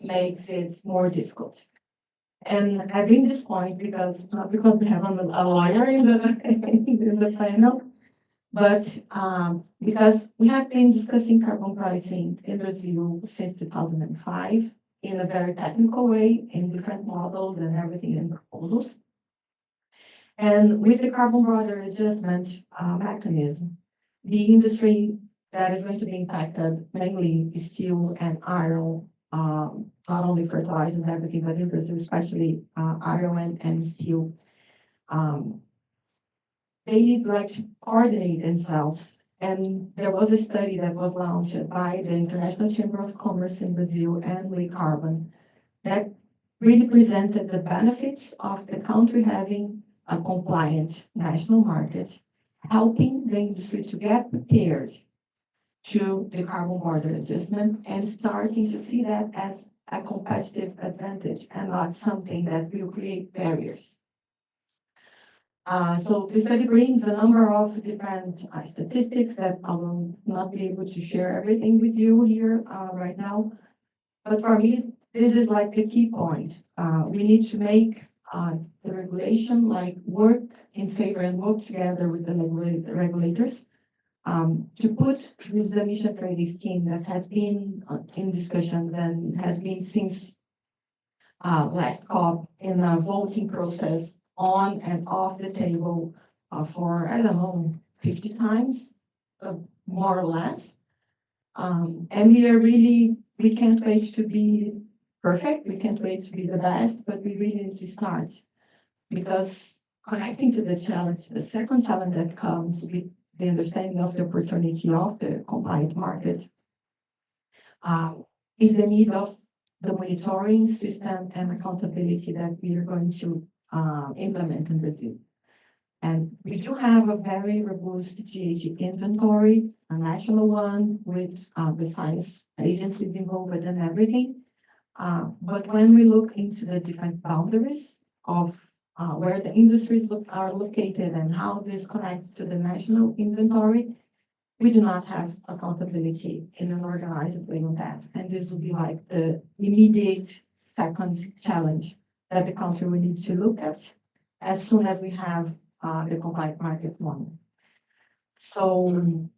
makes it more difficult. And I bring this point because not because we have a lawyer in the panel, but because we have been discussing carbon pricing in Brazil since 2005 in a very technical way, in different models and everything in proposals. And with the carbon border adjustment mechanism, the industry that is going to be impacted mainly is steel and iron, not only fertilizers and everything, but in Brazil, especially iron and steel. They like to coordinate themselves. And there was a study that was launched by the International Chamber of Commerce in Brazil and We Carbon that really presented the benefits of the country having a compliant national market, helping the industry to get prepared to the carbon border adjustment and starting to see that as a competitive advantage and not something that will create barriers. So the study brings a number of different statistics that I will not be able to share everything with you here right now. But for me, this is like the key point. We need to make the regulation, like work in favor and work together with the regulators to put this emission trading scheme that has been in discussions and has been since last COP in a voting process on and off the table for, I don't know, 50 times, more or less. And we can't wait to be perfect. We can't wait to be the best, but we really need to start because connecting to the challenge, the second challenge that comes with the understanding of the opportunity of the compliant market is the need of the monitoring system and accountability that we are going to implement in Brazil. And we do have a very robust GHG inventory, a national one with the science agencies involved and everything. But when we look into the different boundaries of where the industries are located and how this connects to the national inventory, we do not have accountability in an organized way on that. And this will be like the immediate second challenge that the country will need to look at as soon as we have the compliant market one. So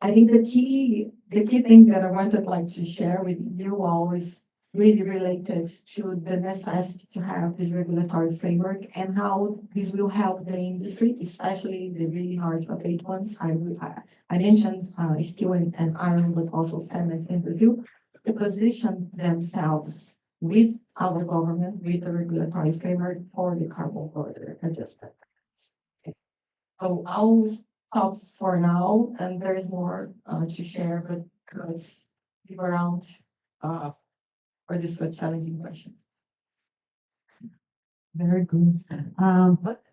I think the key thing that I wanted like to share with you all is really related to the necessity to have this regulatory framework and how this will help the industry, especially the really hard to abate ones. I mentioned steel and iron, but also cement in Brazil, to position themselves with our government, with the regulatory framework for the carbon border adjustment. Okay. So I'll stop for now, and there is more to share, but let's be around for this first challenging question. Very good. But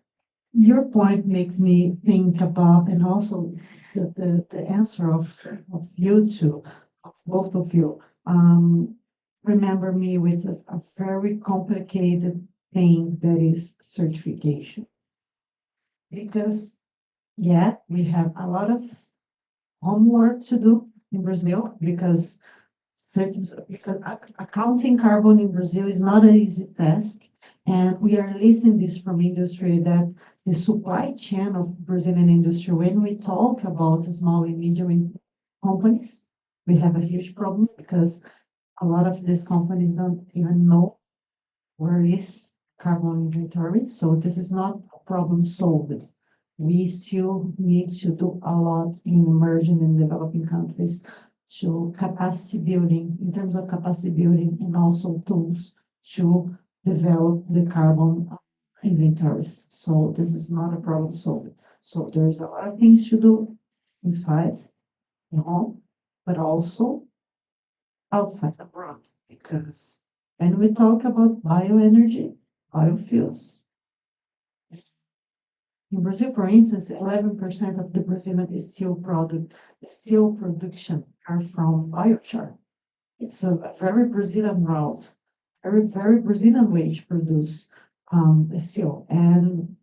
your point makes me think about, and also the answer of you two, of both of you, remember me with a very complicated thing that is certification. Because, yeah, we have a lot of homework to do in Brazil because accounting carbon in Brazil is not an easy task. And we are listening this from industry that the supply chain of Brazilian industry, when we talk about small and medium companies, we have a huge problem because a lot of these companies don't even know where is carbon inventory. So this is not a problem solved. We still need to do a lot in emerging and developing countries to capacity building, in terms of capacity building and also tools to develop the carbon inventories. So this is not a problem solved. So there's a lot of things to do inside, but also outside abroad, because when we talk about bioenergy, biofuels, in Brazil, for instance, 11% of the Brazilian steel production are from biochar. It's a very Brazilian route, very Brazilian way to produce steel. And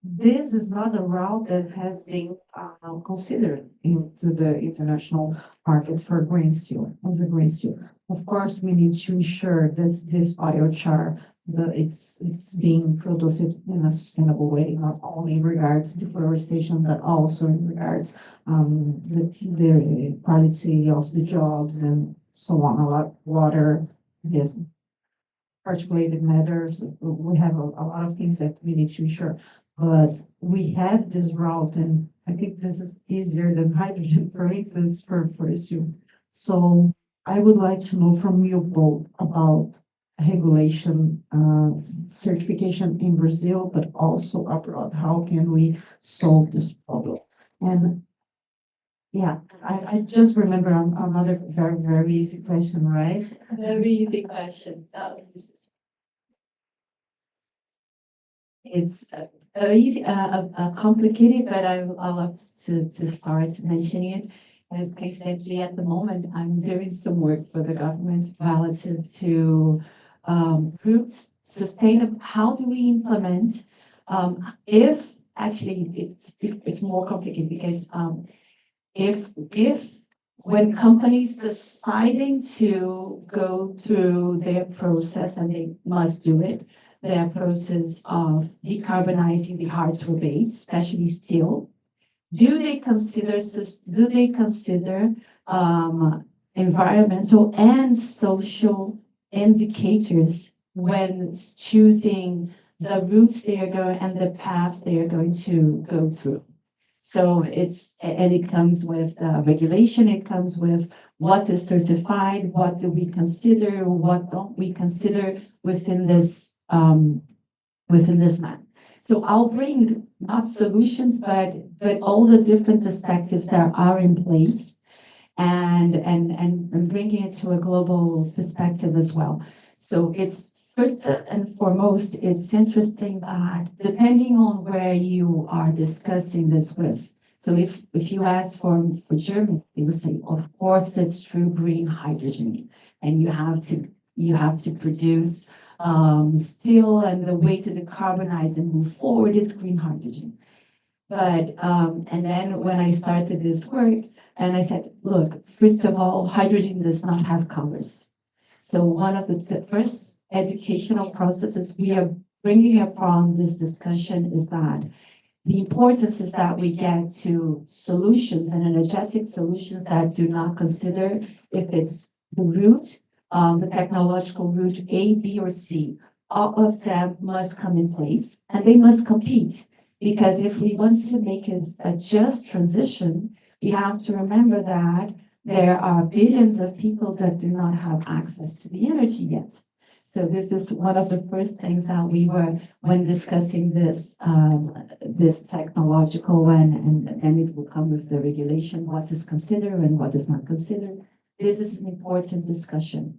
this is not a route that has been considered into the international market for green steel, as a green steel. Of course, we need to ensure that this biochar, it's being produced in a sustainable way, not only in regards to deforestation, but also in regards the quality of the jobs and so on, a lot of water, the particulated matters. We have a lot of things that we need to ensure. But we have this route, and I think this is easier than hydrogen, for instance, for steel. So I would like to know from you both about regulation, certification in Brazil, but also abroad. How can we solve this problem? And yeah, I just remember another very easy question, right? Very easy question. It's easy, complicated, but I love to start mentioning it. As coincidentally, at the moment, I'm doing some work for the government relative to fruits, sustainable. How do we implement? If actually, it's more complicated because if when companies deciding to go through their process and they must do it, their process of decarbonizing the hard-to-abate, especially steel? Do they consider environmental and social indicators when choosing the routes they are going and the paths they are going to go through? So and it comes with regulation, it comes with what is certified, what do we consider, what don't we consider within this map. So I'll bring not solutions, but all the different perspectives that are in place and bringing it to a global perspective as well. So it's first and foremost, it's interesting that depending on where you are discussing this with, so if you ask for Germany, they will say, of course, it's true green hydrogen, and you have to produce steel, and the way to decarbonize and move forward is green hydrogen. But and then when I started this work, and I said, look, first of all, hydrogen does not have colors. So one of the first educational processes we are bringing upon this discussion is that the importance is that we get to solutions and energetic solutions that do not consider if it's the route, the technological route A, B, or C. All of them must come in place and they must compete. Because if we want to make a just transition, we have to remember that there are billions of people that do not have access to the energy yet. So this is one of the first things that we were, when discussing this, this technological, and then it will come with the regulation, what is considered and what is not considered. This is an important discussion.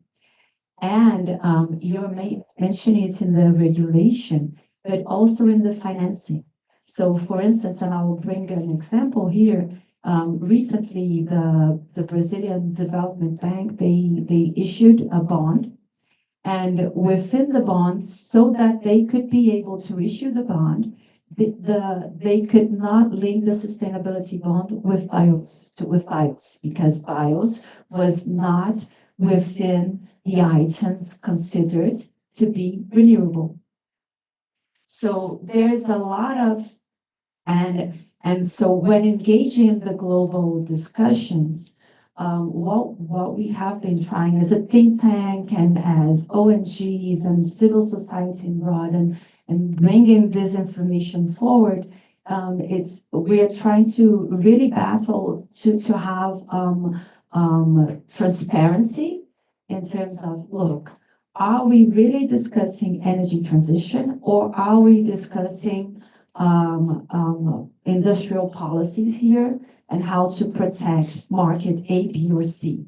And you're mentioning it in the regulation, but also in the financing. So for instance, and I will bring an example here, recently the Brazilian Development Bank, they issued a bond, and within the bond, so that they could be able to issue the bond, they could not link the sustainability bond with bios, because bios was not within the items considered to be renewable. So there's a lot of, and so when engaging in the global discussions, what we have been trying as a think tank and as ONGs and civil society abroad and bringing this information forward, we're trying to really battle to have transparency in terms of, look, are we really discussing energy transition, or are we discussing industrial policies here and how to protect market A, B, or C?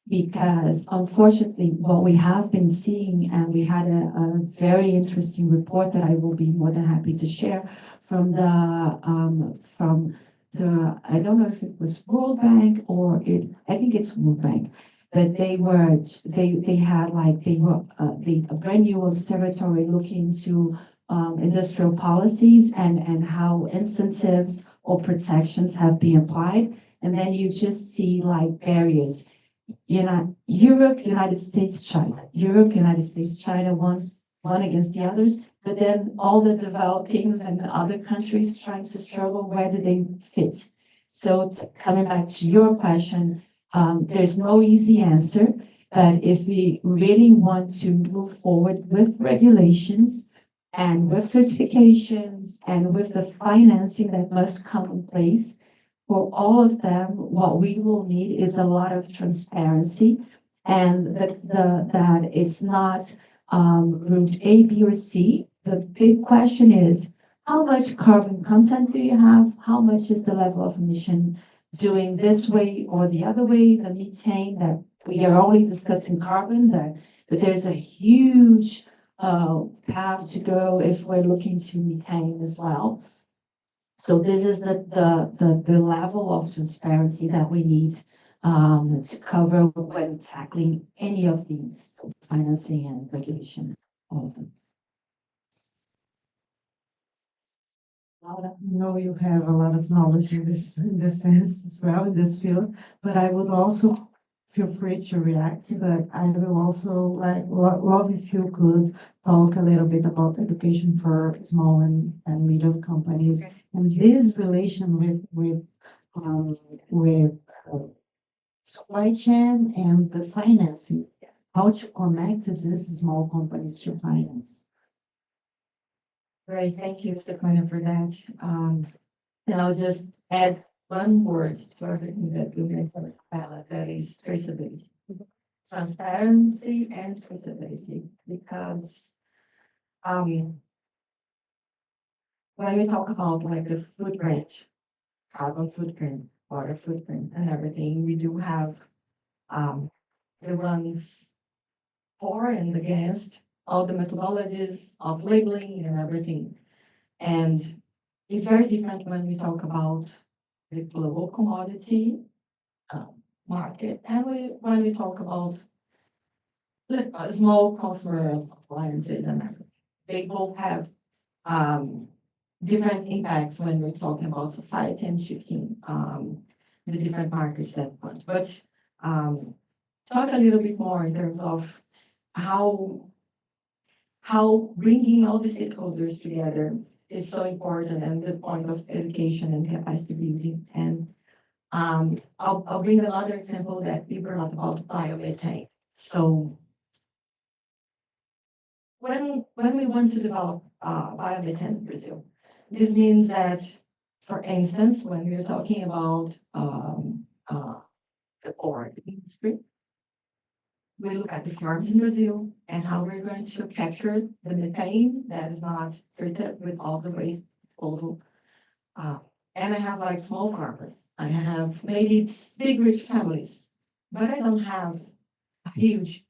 Because unfortunately, what we have been seeing, and we had a very interesting report that I will be more than happy to share from the I don't know if it was World Bank or I think it's World Bank, but they had a brand new observatory looking into industrial policies and how incentives or protections have been applied. And then you just see like barriers. Europe, United States, China. Europe, United States, China, one against the others, but then all the developings and other countries trying to struggle, where do they fit? So coming back to your question, there's no easy answer, but if we really want to move forward with regulations and with certifications and with the financing that must come in place, for all of them, what we will need is a lot of transparency, and that it's not route A, B, or C. The big question is, how much carbon content do you have? How much is the level of emission doing this way or the other way? The methane, that we are only discussing carbon, but there's a huge path to go if we're looking to methane as well. So this is the level of transparency that we need to cover when tackling any of these, so financing and regulation, all of them. I know you have a lot of knowledge in this sense as well, in this field, but I would also feel free to react, but I will also like love if you could talk a little bit about education for small and medium companies and this relation with supply chain and the financing, how to connect these small companies to finance. Great, thank you, Stefania, for that. And I'll just add one word to everything that you mentioned, Bella, that is traceability. Transparency and traceability, because when we talk about like the footprint, carbon footprint, water footprint, and everything, we do have the ones for and against all the methodologies of labeling and everything. And it's very different when we talk about the global commodity market and when we talk about the small consumer appliances and everything. They both have different impacts when we're talking about society and shifting the different markets that want. But talk a little bit more in terms of how bringing all the stakeholders together is so important and the point of education and capacity building. And I'll bring another example that we brought up about biomethane. So when we want to develop biomethane in Brazil, this means that, for instance, when we're talking about the pork industry, we look at the farms in Brazil and how we're going to capture the methane that is not treated with all the waste disposal. And I have like small farmers. I have maybe big rich families, but I don't have a huge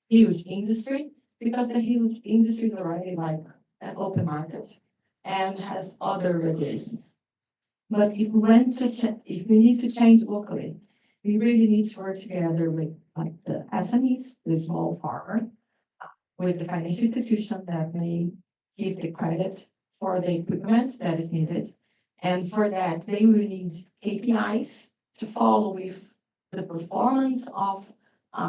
industry because the huge industry is already like an open market and has other regulations. But if we need to change locally, we really need to work together with like the SMEs, the small farmer, with the financial institution that may give the credit for the equipment that is needed. And for that, they will need KPIs to follow with the performance of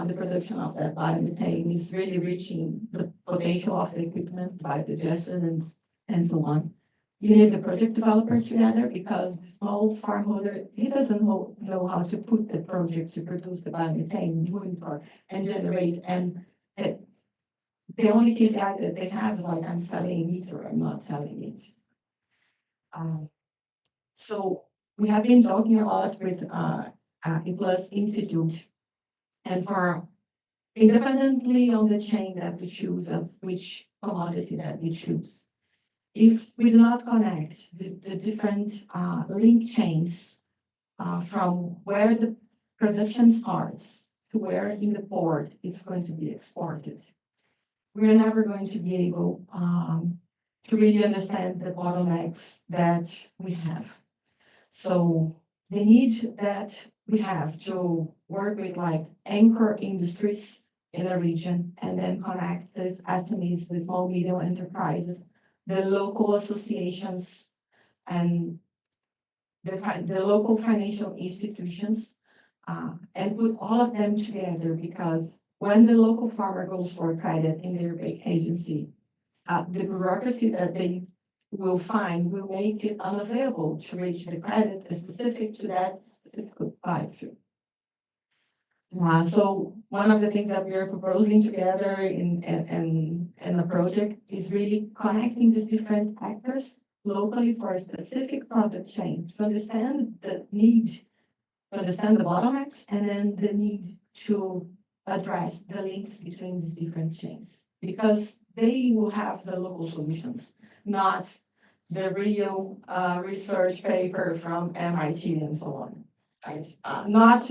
the production of that biomethane is really reaching the potential of the equipment, biodigestion, and so on. You need the project developer together because the small farmholder, he doesn't know how to put the project to produce the biomethane, monitor, and generate. And the only KPI that they have is like, I'm selling it or I'm not selling it. So we have been talking a lot with IPLUS Institute, and for independently on the chain that we choose of which commodity that we choose. If we do not connect the different link chains from where the production starts to where in the port it's going to be exported, we're never going to be able to really understand the bottlenecks that we have. So the need that we have to work with like anchor industries in a region and then connect these SMEs, the small medium enterprises, the local associations, and the local financial institutions, and put all of them together because when the local farmer goes for credit in their big agency, the bureaucracy that they will find will make it unavailable to reach the credit specific to that specific biofuel. So one of the things that we are proposing together in the project is really connecting these different actors locally for a specific product chain to understand the need, to understand the bottlenecks, and then the need to address the links between these different chains because they will have the local solutions, not the real research paper from MIT and so on. Right? Not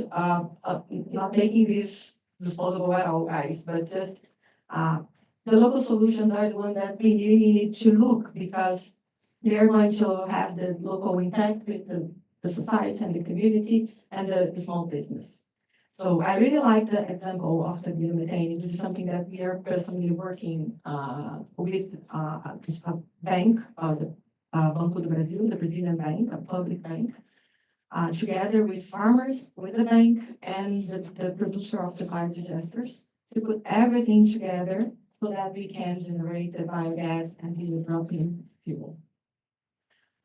making this disposable at all, guys, but just the local solutions are the ones that we really need to look because they're going to have the local impact with the society and the community and the small business. So I really like the example of the biomethane. This is something that we are personally working with a bank, the Banco do Brasil, the Brazilian bank, a public bank, together with farmers, with the bank, and the producer of the biodigesters, to put everything together so that we can generate the biogas and be the drop-in fuel.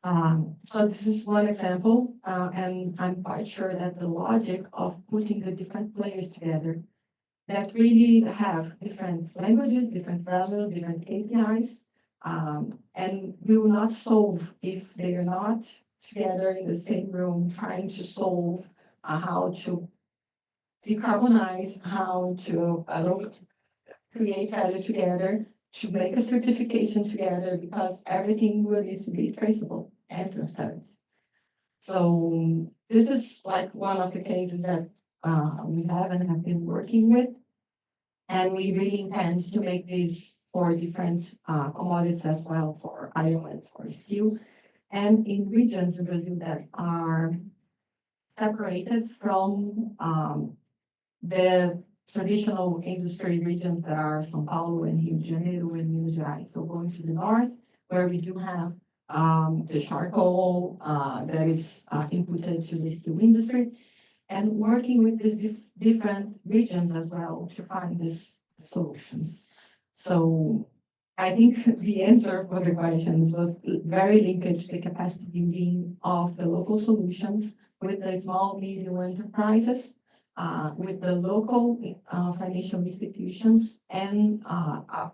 So this is one example, and I'm quite sure that the logic of putting the different players together that really have different languages, different values, different KPIs, and we will not solve if they are not together in the same room trying to solve how to decarbonize, how to create value together, to make a certification together, because everything will need to be traceable and transparent. So this is like one of the cases that we have and have been working with. And we really intend to make these for different commodities as well, for iron and for steel, and in regions in Brazil that are separated from the traditional industry regions that are São Paulo and Rio de Janeiro and Minas Gerais. So going to the north, where we do have the charcoal that is inputted to the steel industry, and working with these different regions as well to find these solutions. So I think the answer for the questions was very linked to the capacity building of the local solutions with the small, medium enterprises, with the local financial institutions, and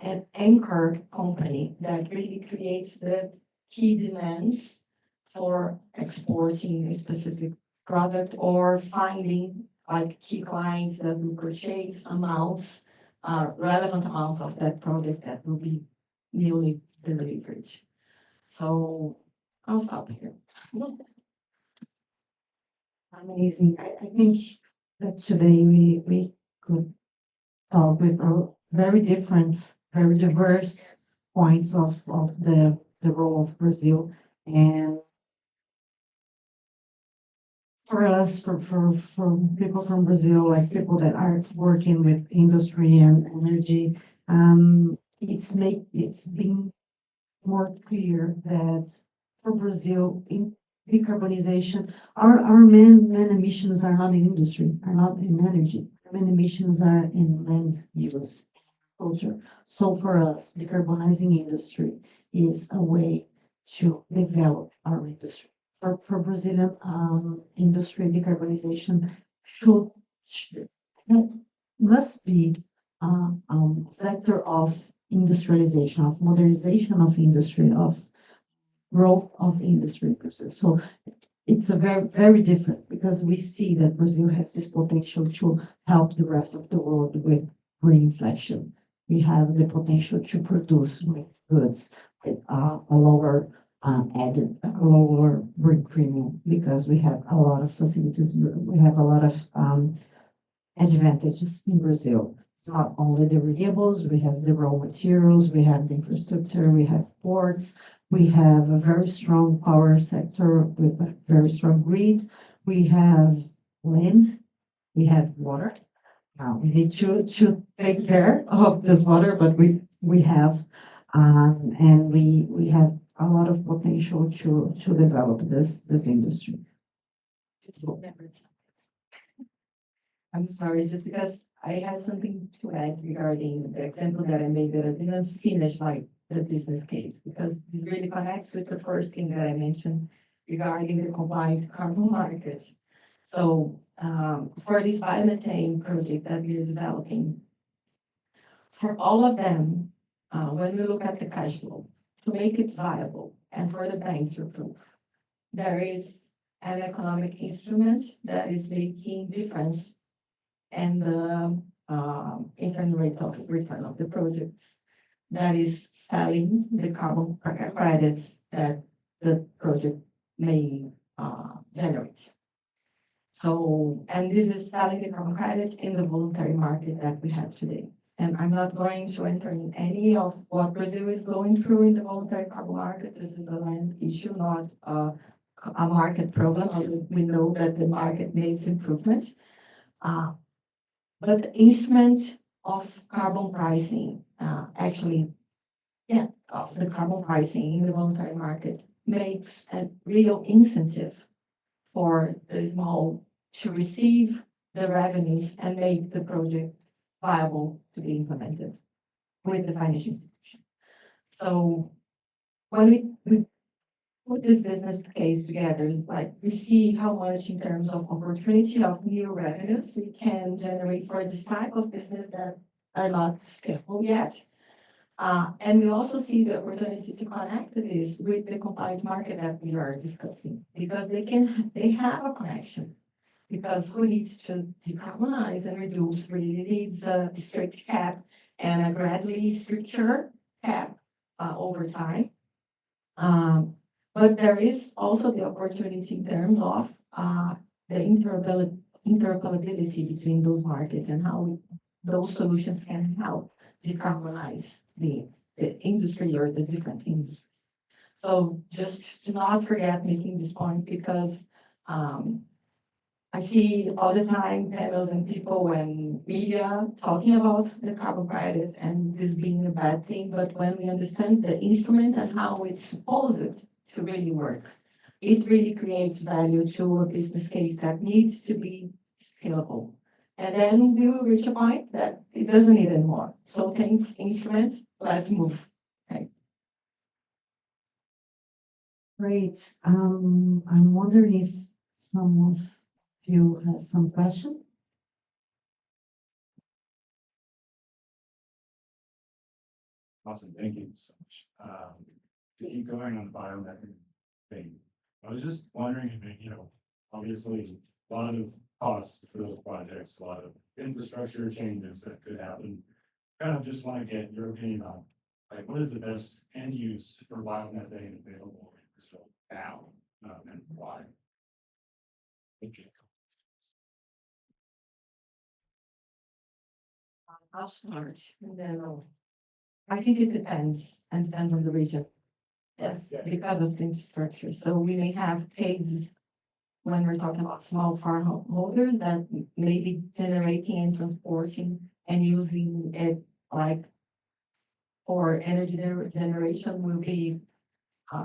an anchor company that really creates the key demands for exporting a specific product or finding like key clients that will purchase amounts, relevant amounts of that product that will be newly delivered. So I'll stop here. Amazing. I think that today we could talk with a very different, very diverse points of the role of Brazil. And for us, for people from Brazil, like people that are working with industry and energy, it's been more clear that for Brazil in decarbonization, our main emissions are not in industry, are not in energy. Our main emissions are in land use, culture. So for us, decarbonizing industry is a way to develop our industry. For Brazilian industry, decarbonization should must be vector of industrialization, of modernization of industry, of growth of industry. So it's a very, very different, because we see that Brazil has this potential to help the rest of the world with green inflation. We have the potential to produce green goods with a lower a lower green premium, because we have a lot of facilities, we have a lot of advantages in Brazil. It's not only the renewables, we have the raw materials, we have the infrastructure, we have ports, we have a very strong power sector with a very strong grid, we have land, we have water. Now we need to take care of this water, but we have, and we have a lot of potential to develop this industry. I'm sorry, it's just because I had something to add regarding the example that I made, that I didn't finish like the business case, because it really connects with the first thing that I mentioned regarding the combined carbon markets. So for this biomethane project that we are developing, for all of them, when we look at the cash flow, to make it viable and for the bank to approve, there is an economic instrument that is making difference and the internal rate of return of the projects, that is selling the carbon credits that the project may generate. So, and this is selling the carbon credits in the voluntary market that we have today. And I'm not going to enter in any of what Brazil is going through in the voluntary carbon market. This is a land issue, not a market problem. We know that the market needs improvement. But the instrument of carbon pricing, of the carbon pricing in the voluntary market makes a real incentive for the small to receive the revenues and make the project viable to be implemented with the financial institution. So when we put this business case together, like we see how much in terms of opportunity of new revenues we can generate for this type of business that are not scalable yet. And we also see the opportunity to connect this with the compliant market that we are discussing, because they have a connection. Because who needs to decarbonize and reduce really needs a strict cap and a gradually stricter cap over time. But there is also the opportunity in terms of the interoperability between those markets and how those solutions can help decarbonize the industry or the different industries. So just do not forget making this point, because I see all the time panels and people when media talking about the carbon credits and this being a bad thing, but when we understand the instrument and how it's supposed to really work, it really creates value to a business case that needs to be scalable. And then we will reach a point that it doesn't need anymore. So thanks, instruments, let's move. Okay. Great. I'm wondering if some of you has some question. Awesome, thank you so much. To keep going on the biomethane thing, I was just wondering if, obviously a lot of costs for those projects, a lot of infrastructure changes that could happen. Kind of just want to get your opinion on, like, what is the best end use for biomethane available in Brazil now, and why? Thank you. I'll start, and then I think it depends on the region. Yes, because of the infrastructure. So we may have cases when we're talking about small farm holders that may be generating and transporting and using it like for energy generation will be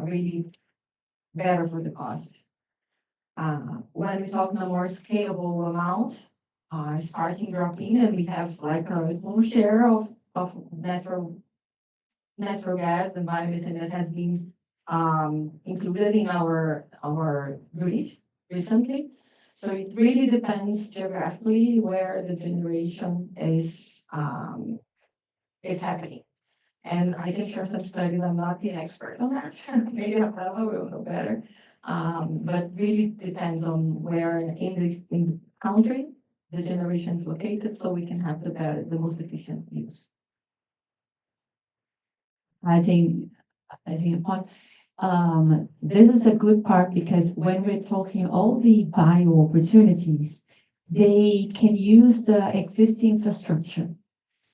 really better for the cost. When we talk on a more scalable amount, starting drop-in, and we have like a small share of natural gas and biomethane that has been included in our grid recently. So it really depends geographically where the generation is happening. And I can share some studies. I'm not the expert on that. Maybe Rafaela will know better. But really depends on where in the country the generation is located, so we can have the most efficient use. I think upon this is a good part, because when we're talking all the bio opportunities, they can use the existing infrastructure.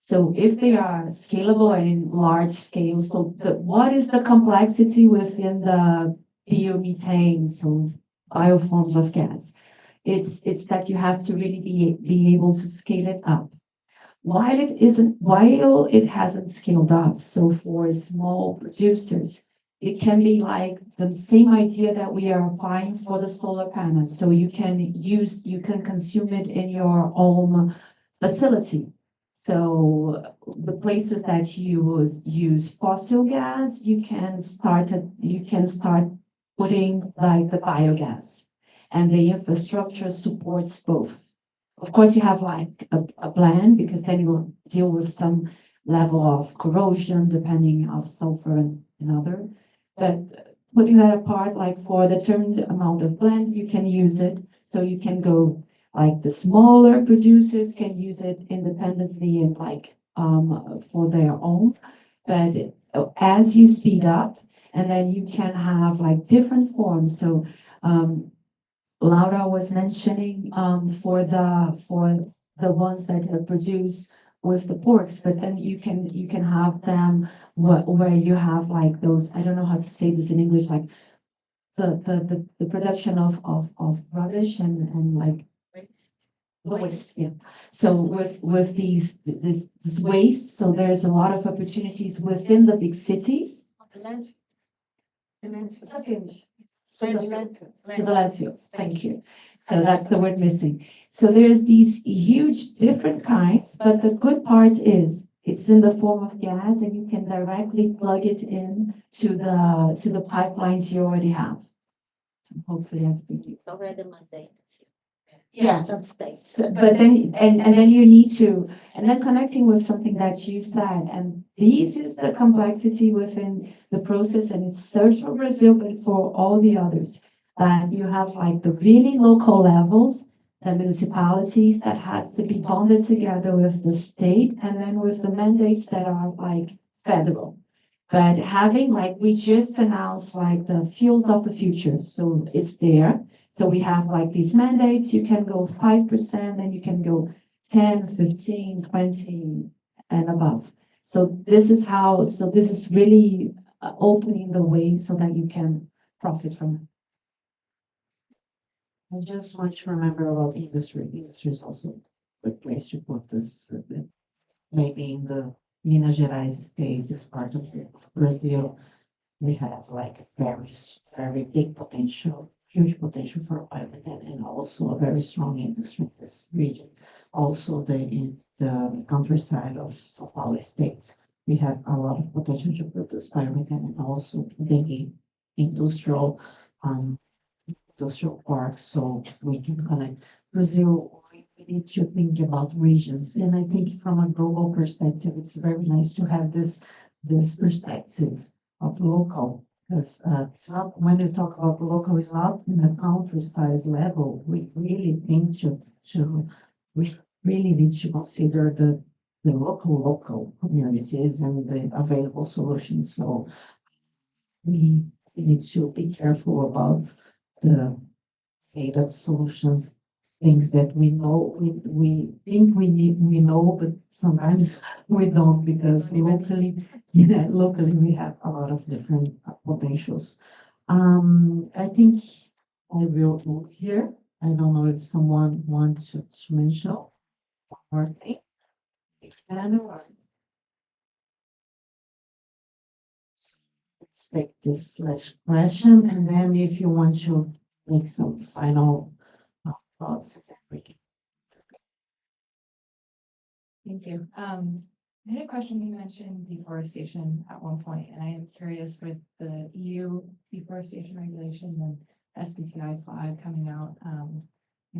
So if they are scalable and in large scale, so what is the complexity within the biomethane, so bioforms of gas? It's that you have to really be able to scale it up. While it hasn't scaled up, so for small producers, it can be like the same idea that we are applying for the solar panels. So you can consume it in your own facility. So the places that use fossil gas, you can start putting like the biogas, and the infrastructure supports both. Of course, you have like a blend, because then you will deal with some level of corrosion depending of sulfur and other. But putting that apart, like for the determined amount of blend, you can use it. So you can go like the smaller producers can use it independently and like for their own. But as you speed up, and then you can have like different forms. So Laura was mentioning for the ones that are produced with the porks, but then you can have them where you have like those, I don't know how to say this in English, like the production of rubbish and like waste. Yeah. So with this waste, so there's a lot of opportunities within the big cities. The landfill. So the landfills, thank you. So that's the word missing. So there's these huge different kinds, but the good part is it's in the form of gas and you can directly plug it in to the pipelines you already have. So hopefully I've been used. Already mundane. Yeah. Some space. But then, and then you need to, and then connecting with something that you said, and this is the complexity within the process, and it serves for Brazil, but for all the others. That you have like the really local levels, the municipalities that has to be bonded together with the state, and then with the mandates that are like federal. But having like, we just announced like the fuels of the future, so it's there. So we have like these mandates, you can go 5%, and you can go 10, 15, 20 and above. So this is how, so this is really opening the way so that you can profit from it. I just want to remember about industry. Industry is also a good place to put this. Maybe in the Minas Gerais state, this part of Brazil, we have like a very big potential, huge potential for biomethane, and also a very strong industry in this region. Also, in the countryside of São Paulo state, we have a lot of potential to produce biomethane, and also big industrial um, industrial parks, so we can connect. Brazil, we need to think about regions, and I think from a global perspective, it's very nice to have this perspective of local, because it's not, when you talk about local, it's not in a country size level. We really think we really need to consider the local communities and the available solutions. So we need to be careful about the data solutions, things that we know, we think we know, but sometimes we don't, because locally, locally we have a lot of different potentials. I think I will move here. I don't know if someone wants to mention one more thing. Expand or let's take this last question, and then if you want to make some final thoughts, then we can. Thank you. I had a question. You mentioned deforestation at one point, and I am curious with the EU deforestation regulation and SBTI flag coming out, and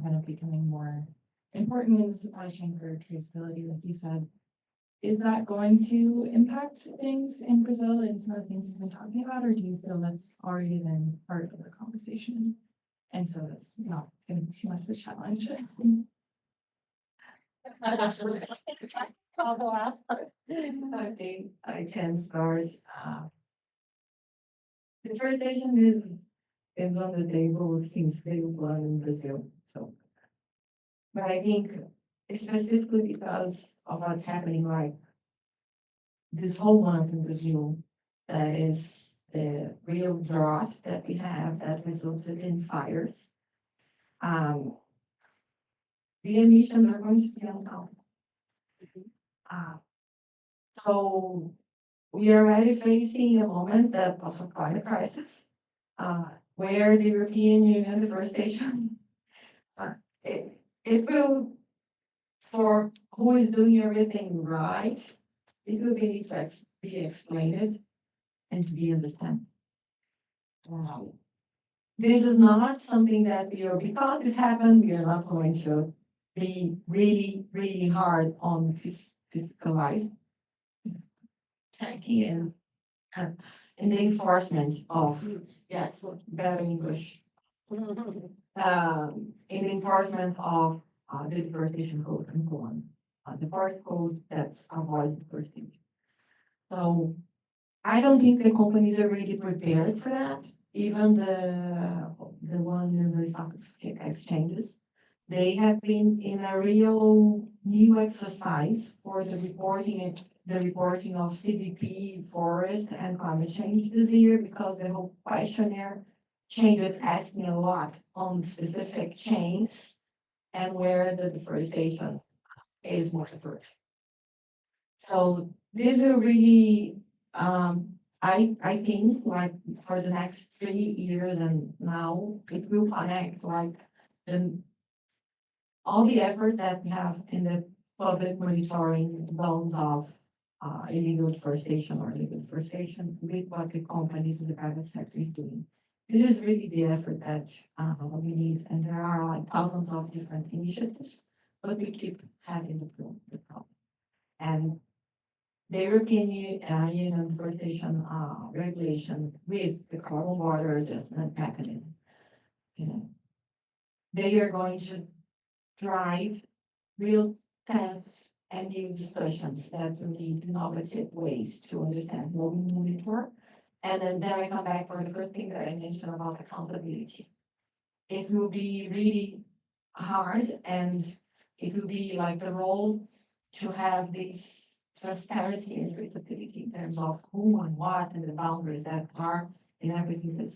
kind of becoming more important in the supply chain for traceability, like you said. Is that going to impact things in Brazil and some of the things we've been talking about, or do you feel that's already been part of the conversation? And so it's not going to be too much of a challenge. I think I can start. Deforestation is on the table since day one in Brazil. So, but I think specifically because of what's happening right this whole month in Brazil, that is the real drought that we have that resulted in fires. The emissions are going to be uncountable. So we are already facing a moment of a climate crisis, where the European Union deforestation, it will, for who is doing everything right, it will be to be explained and to be understood. This is not something that we are, because this happened, we are not going to be really hard on fiscalize and in the enforcement of, yes, better English, in the enforcement of the deforestation code and so on, the forest code that avoids deforestation. So I don't think the companies are really prepared for that. Even the one in the stock exchanges, they have been in a real new exercise for the reporting of CDP, forest, and climate change this year, because the whole questionnaire changed, asking a lot on specific chains and where the deforestation is more occurring. So this will really I think like for the next 3 years and now it will connect like the all the effort that we have in the public monitoring zones of illegal deforestation or legal deforestation with what the companies in the private sector is doing. This is really the effort that we need, and there are like thousands of different initiatives, but we keep having the problem. And the European Union deforestation regulation with the carbon border adjustment mechanism, you know, they are going to drive real tests and new discussions that will need innovative ways to understand what we monitor. And then I come back for the first thing that I mentioned about accountability. It will be really hard and it will be like the role to have this transparency and traceability in terms of who and what and the boundaries that are in everything that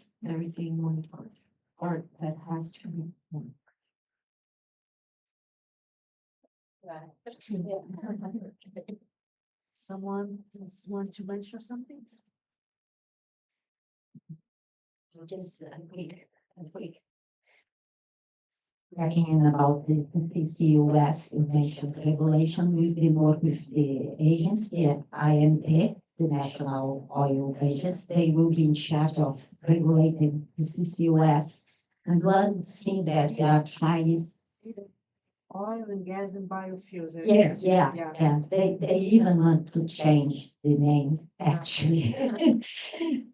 is being monitored or that has to be monitored. Someone else want to mention something? Just a quick. Talking about the PCUS, you mentioned regulation, we've been working with the agency, INP, the National Oil Agency. They will be in charge of regulating the CCUS. And one thing that they are trying is Oil and gas and biofuels. yeah. They even want to change the name actually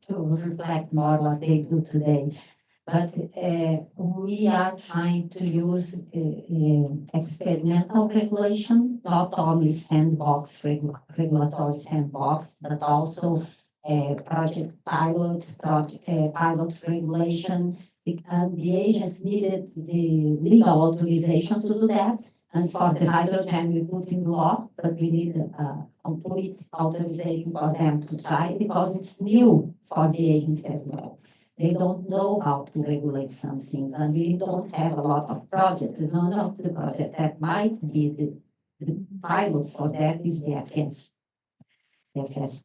to reflect more what they do today. But we are trying to use experimental regulation, not only sandbox regulatory sandbox, but also pilot regulation. And the agents needed the legal authorization to do that. And for the hydrogen, we put in law, but we need a complete authorization for them to try because it's new for the agency as well. They don't know how to regulate some things, and we don't have a lot of projects. One of the projects that might be the pilot for that is the FS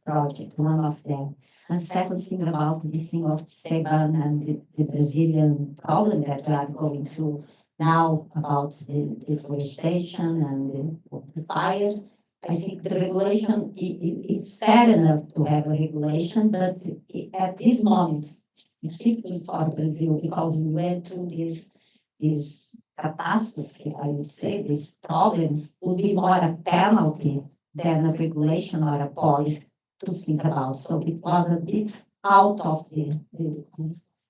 project, one of them. And second thing about this thing of CBAM and the Brazilian problem that we are going through now about the deforestation and the fires. I think the regulation is fair enough to have a regulation, but at this moment, particularly for Brazil, because we went through this catastrophe, I would say, this problem would be more a penalty than a regulation or a policy to think about. So it was a bit out of the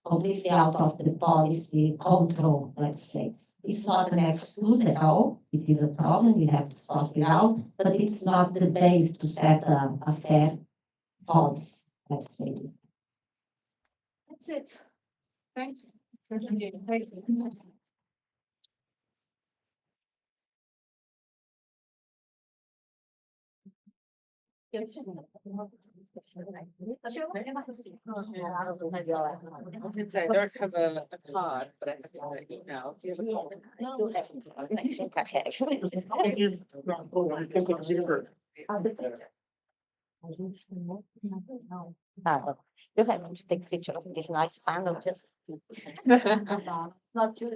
completely out of the policy control, let's say. It's not an excuse at all. It is a problem. We have to sort it out, but it's not the base to set a fair policy, let's say. That's it. Thank you. Thank you. Since I don't have a card, but I have an email. Do you have a card? No, I think I have. You have to take a picture of this nice panel, just. Not too.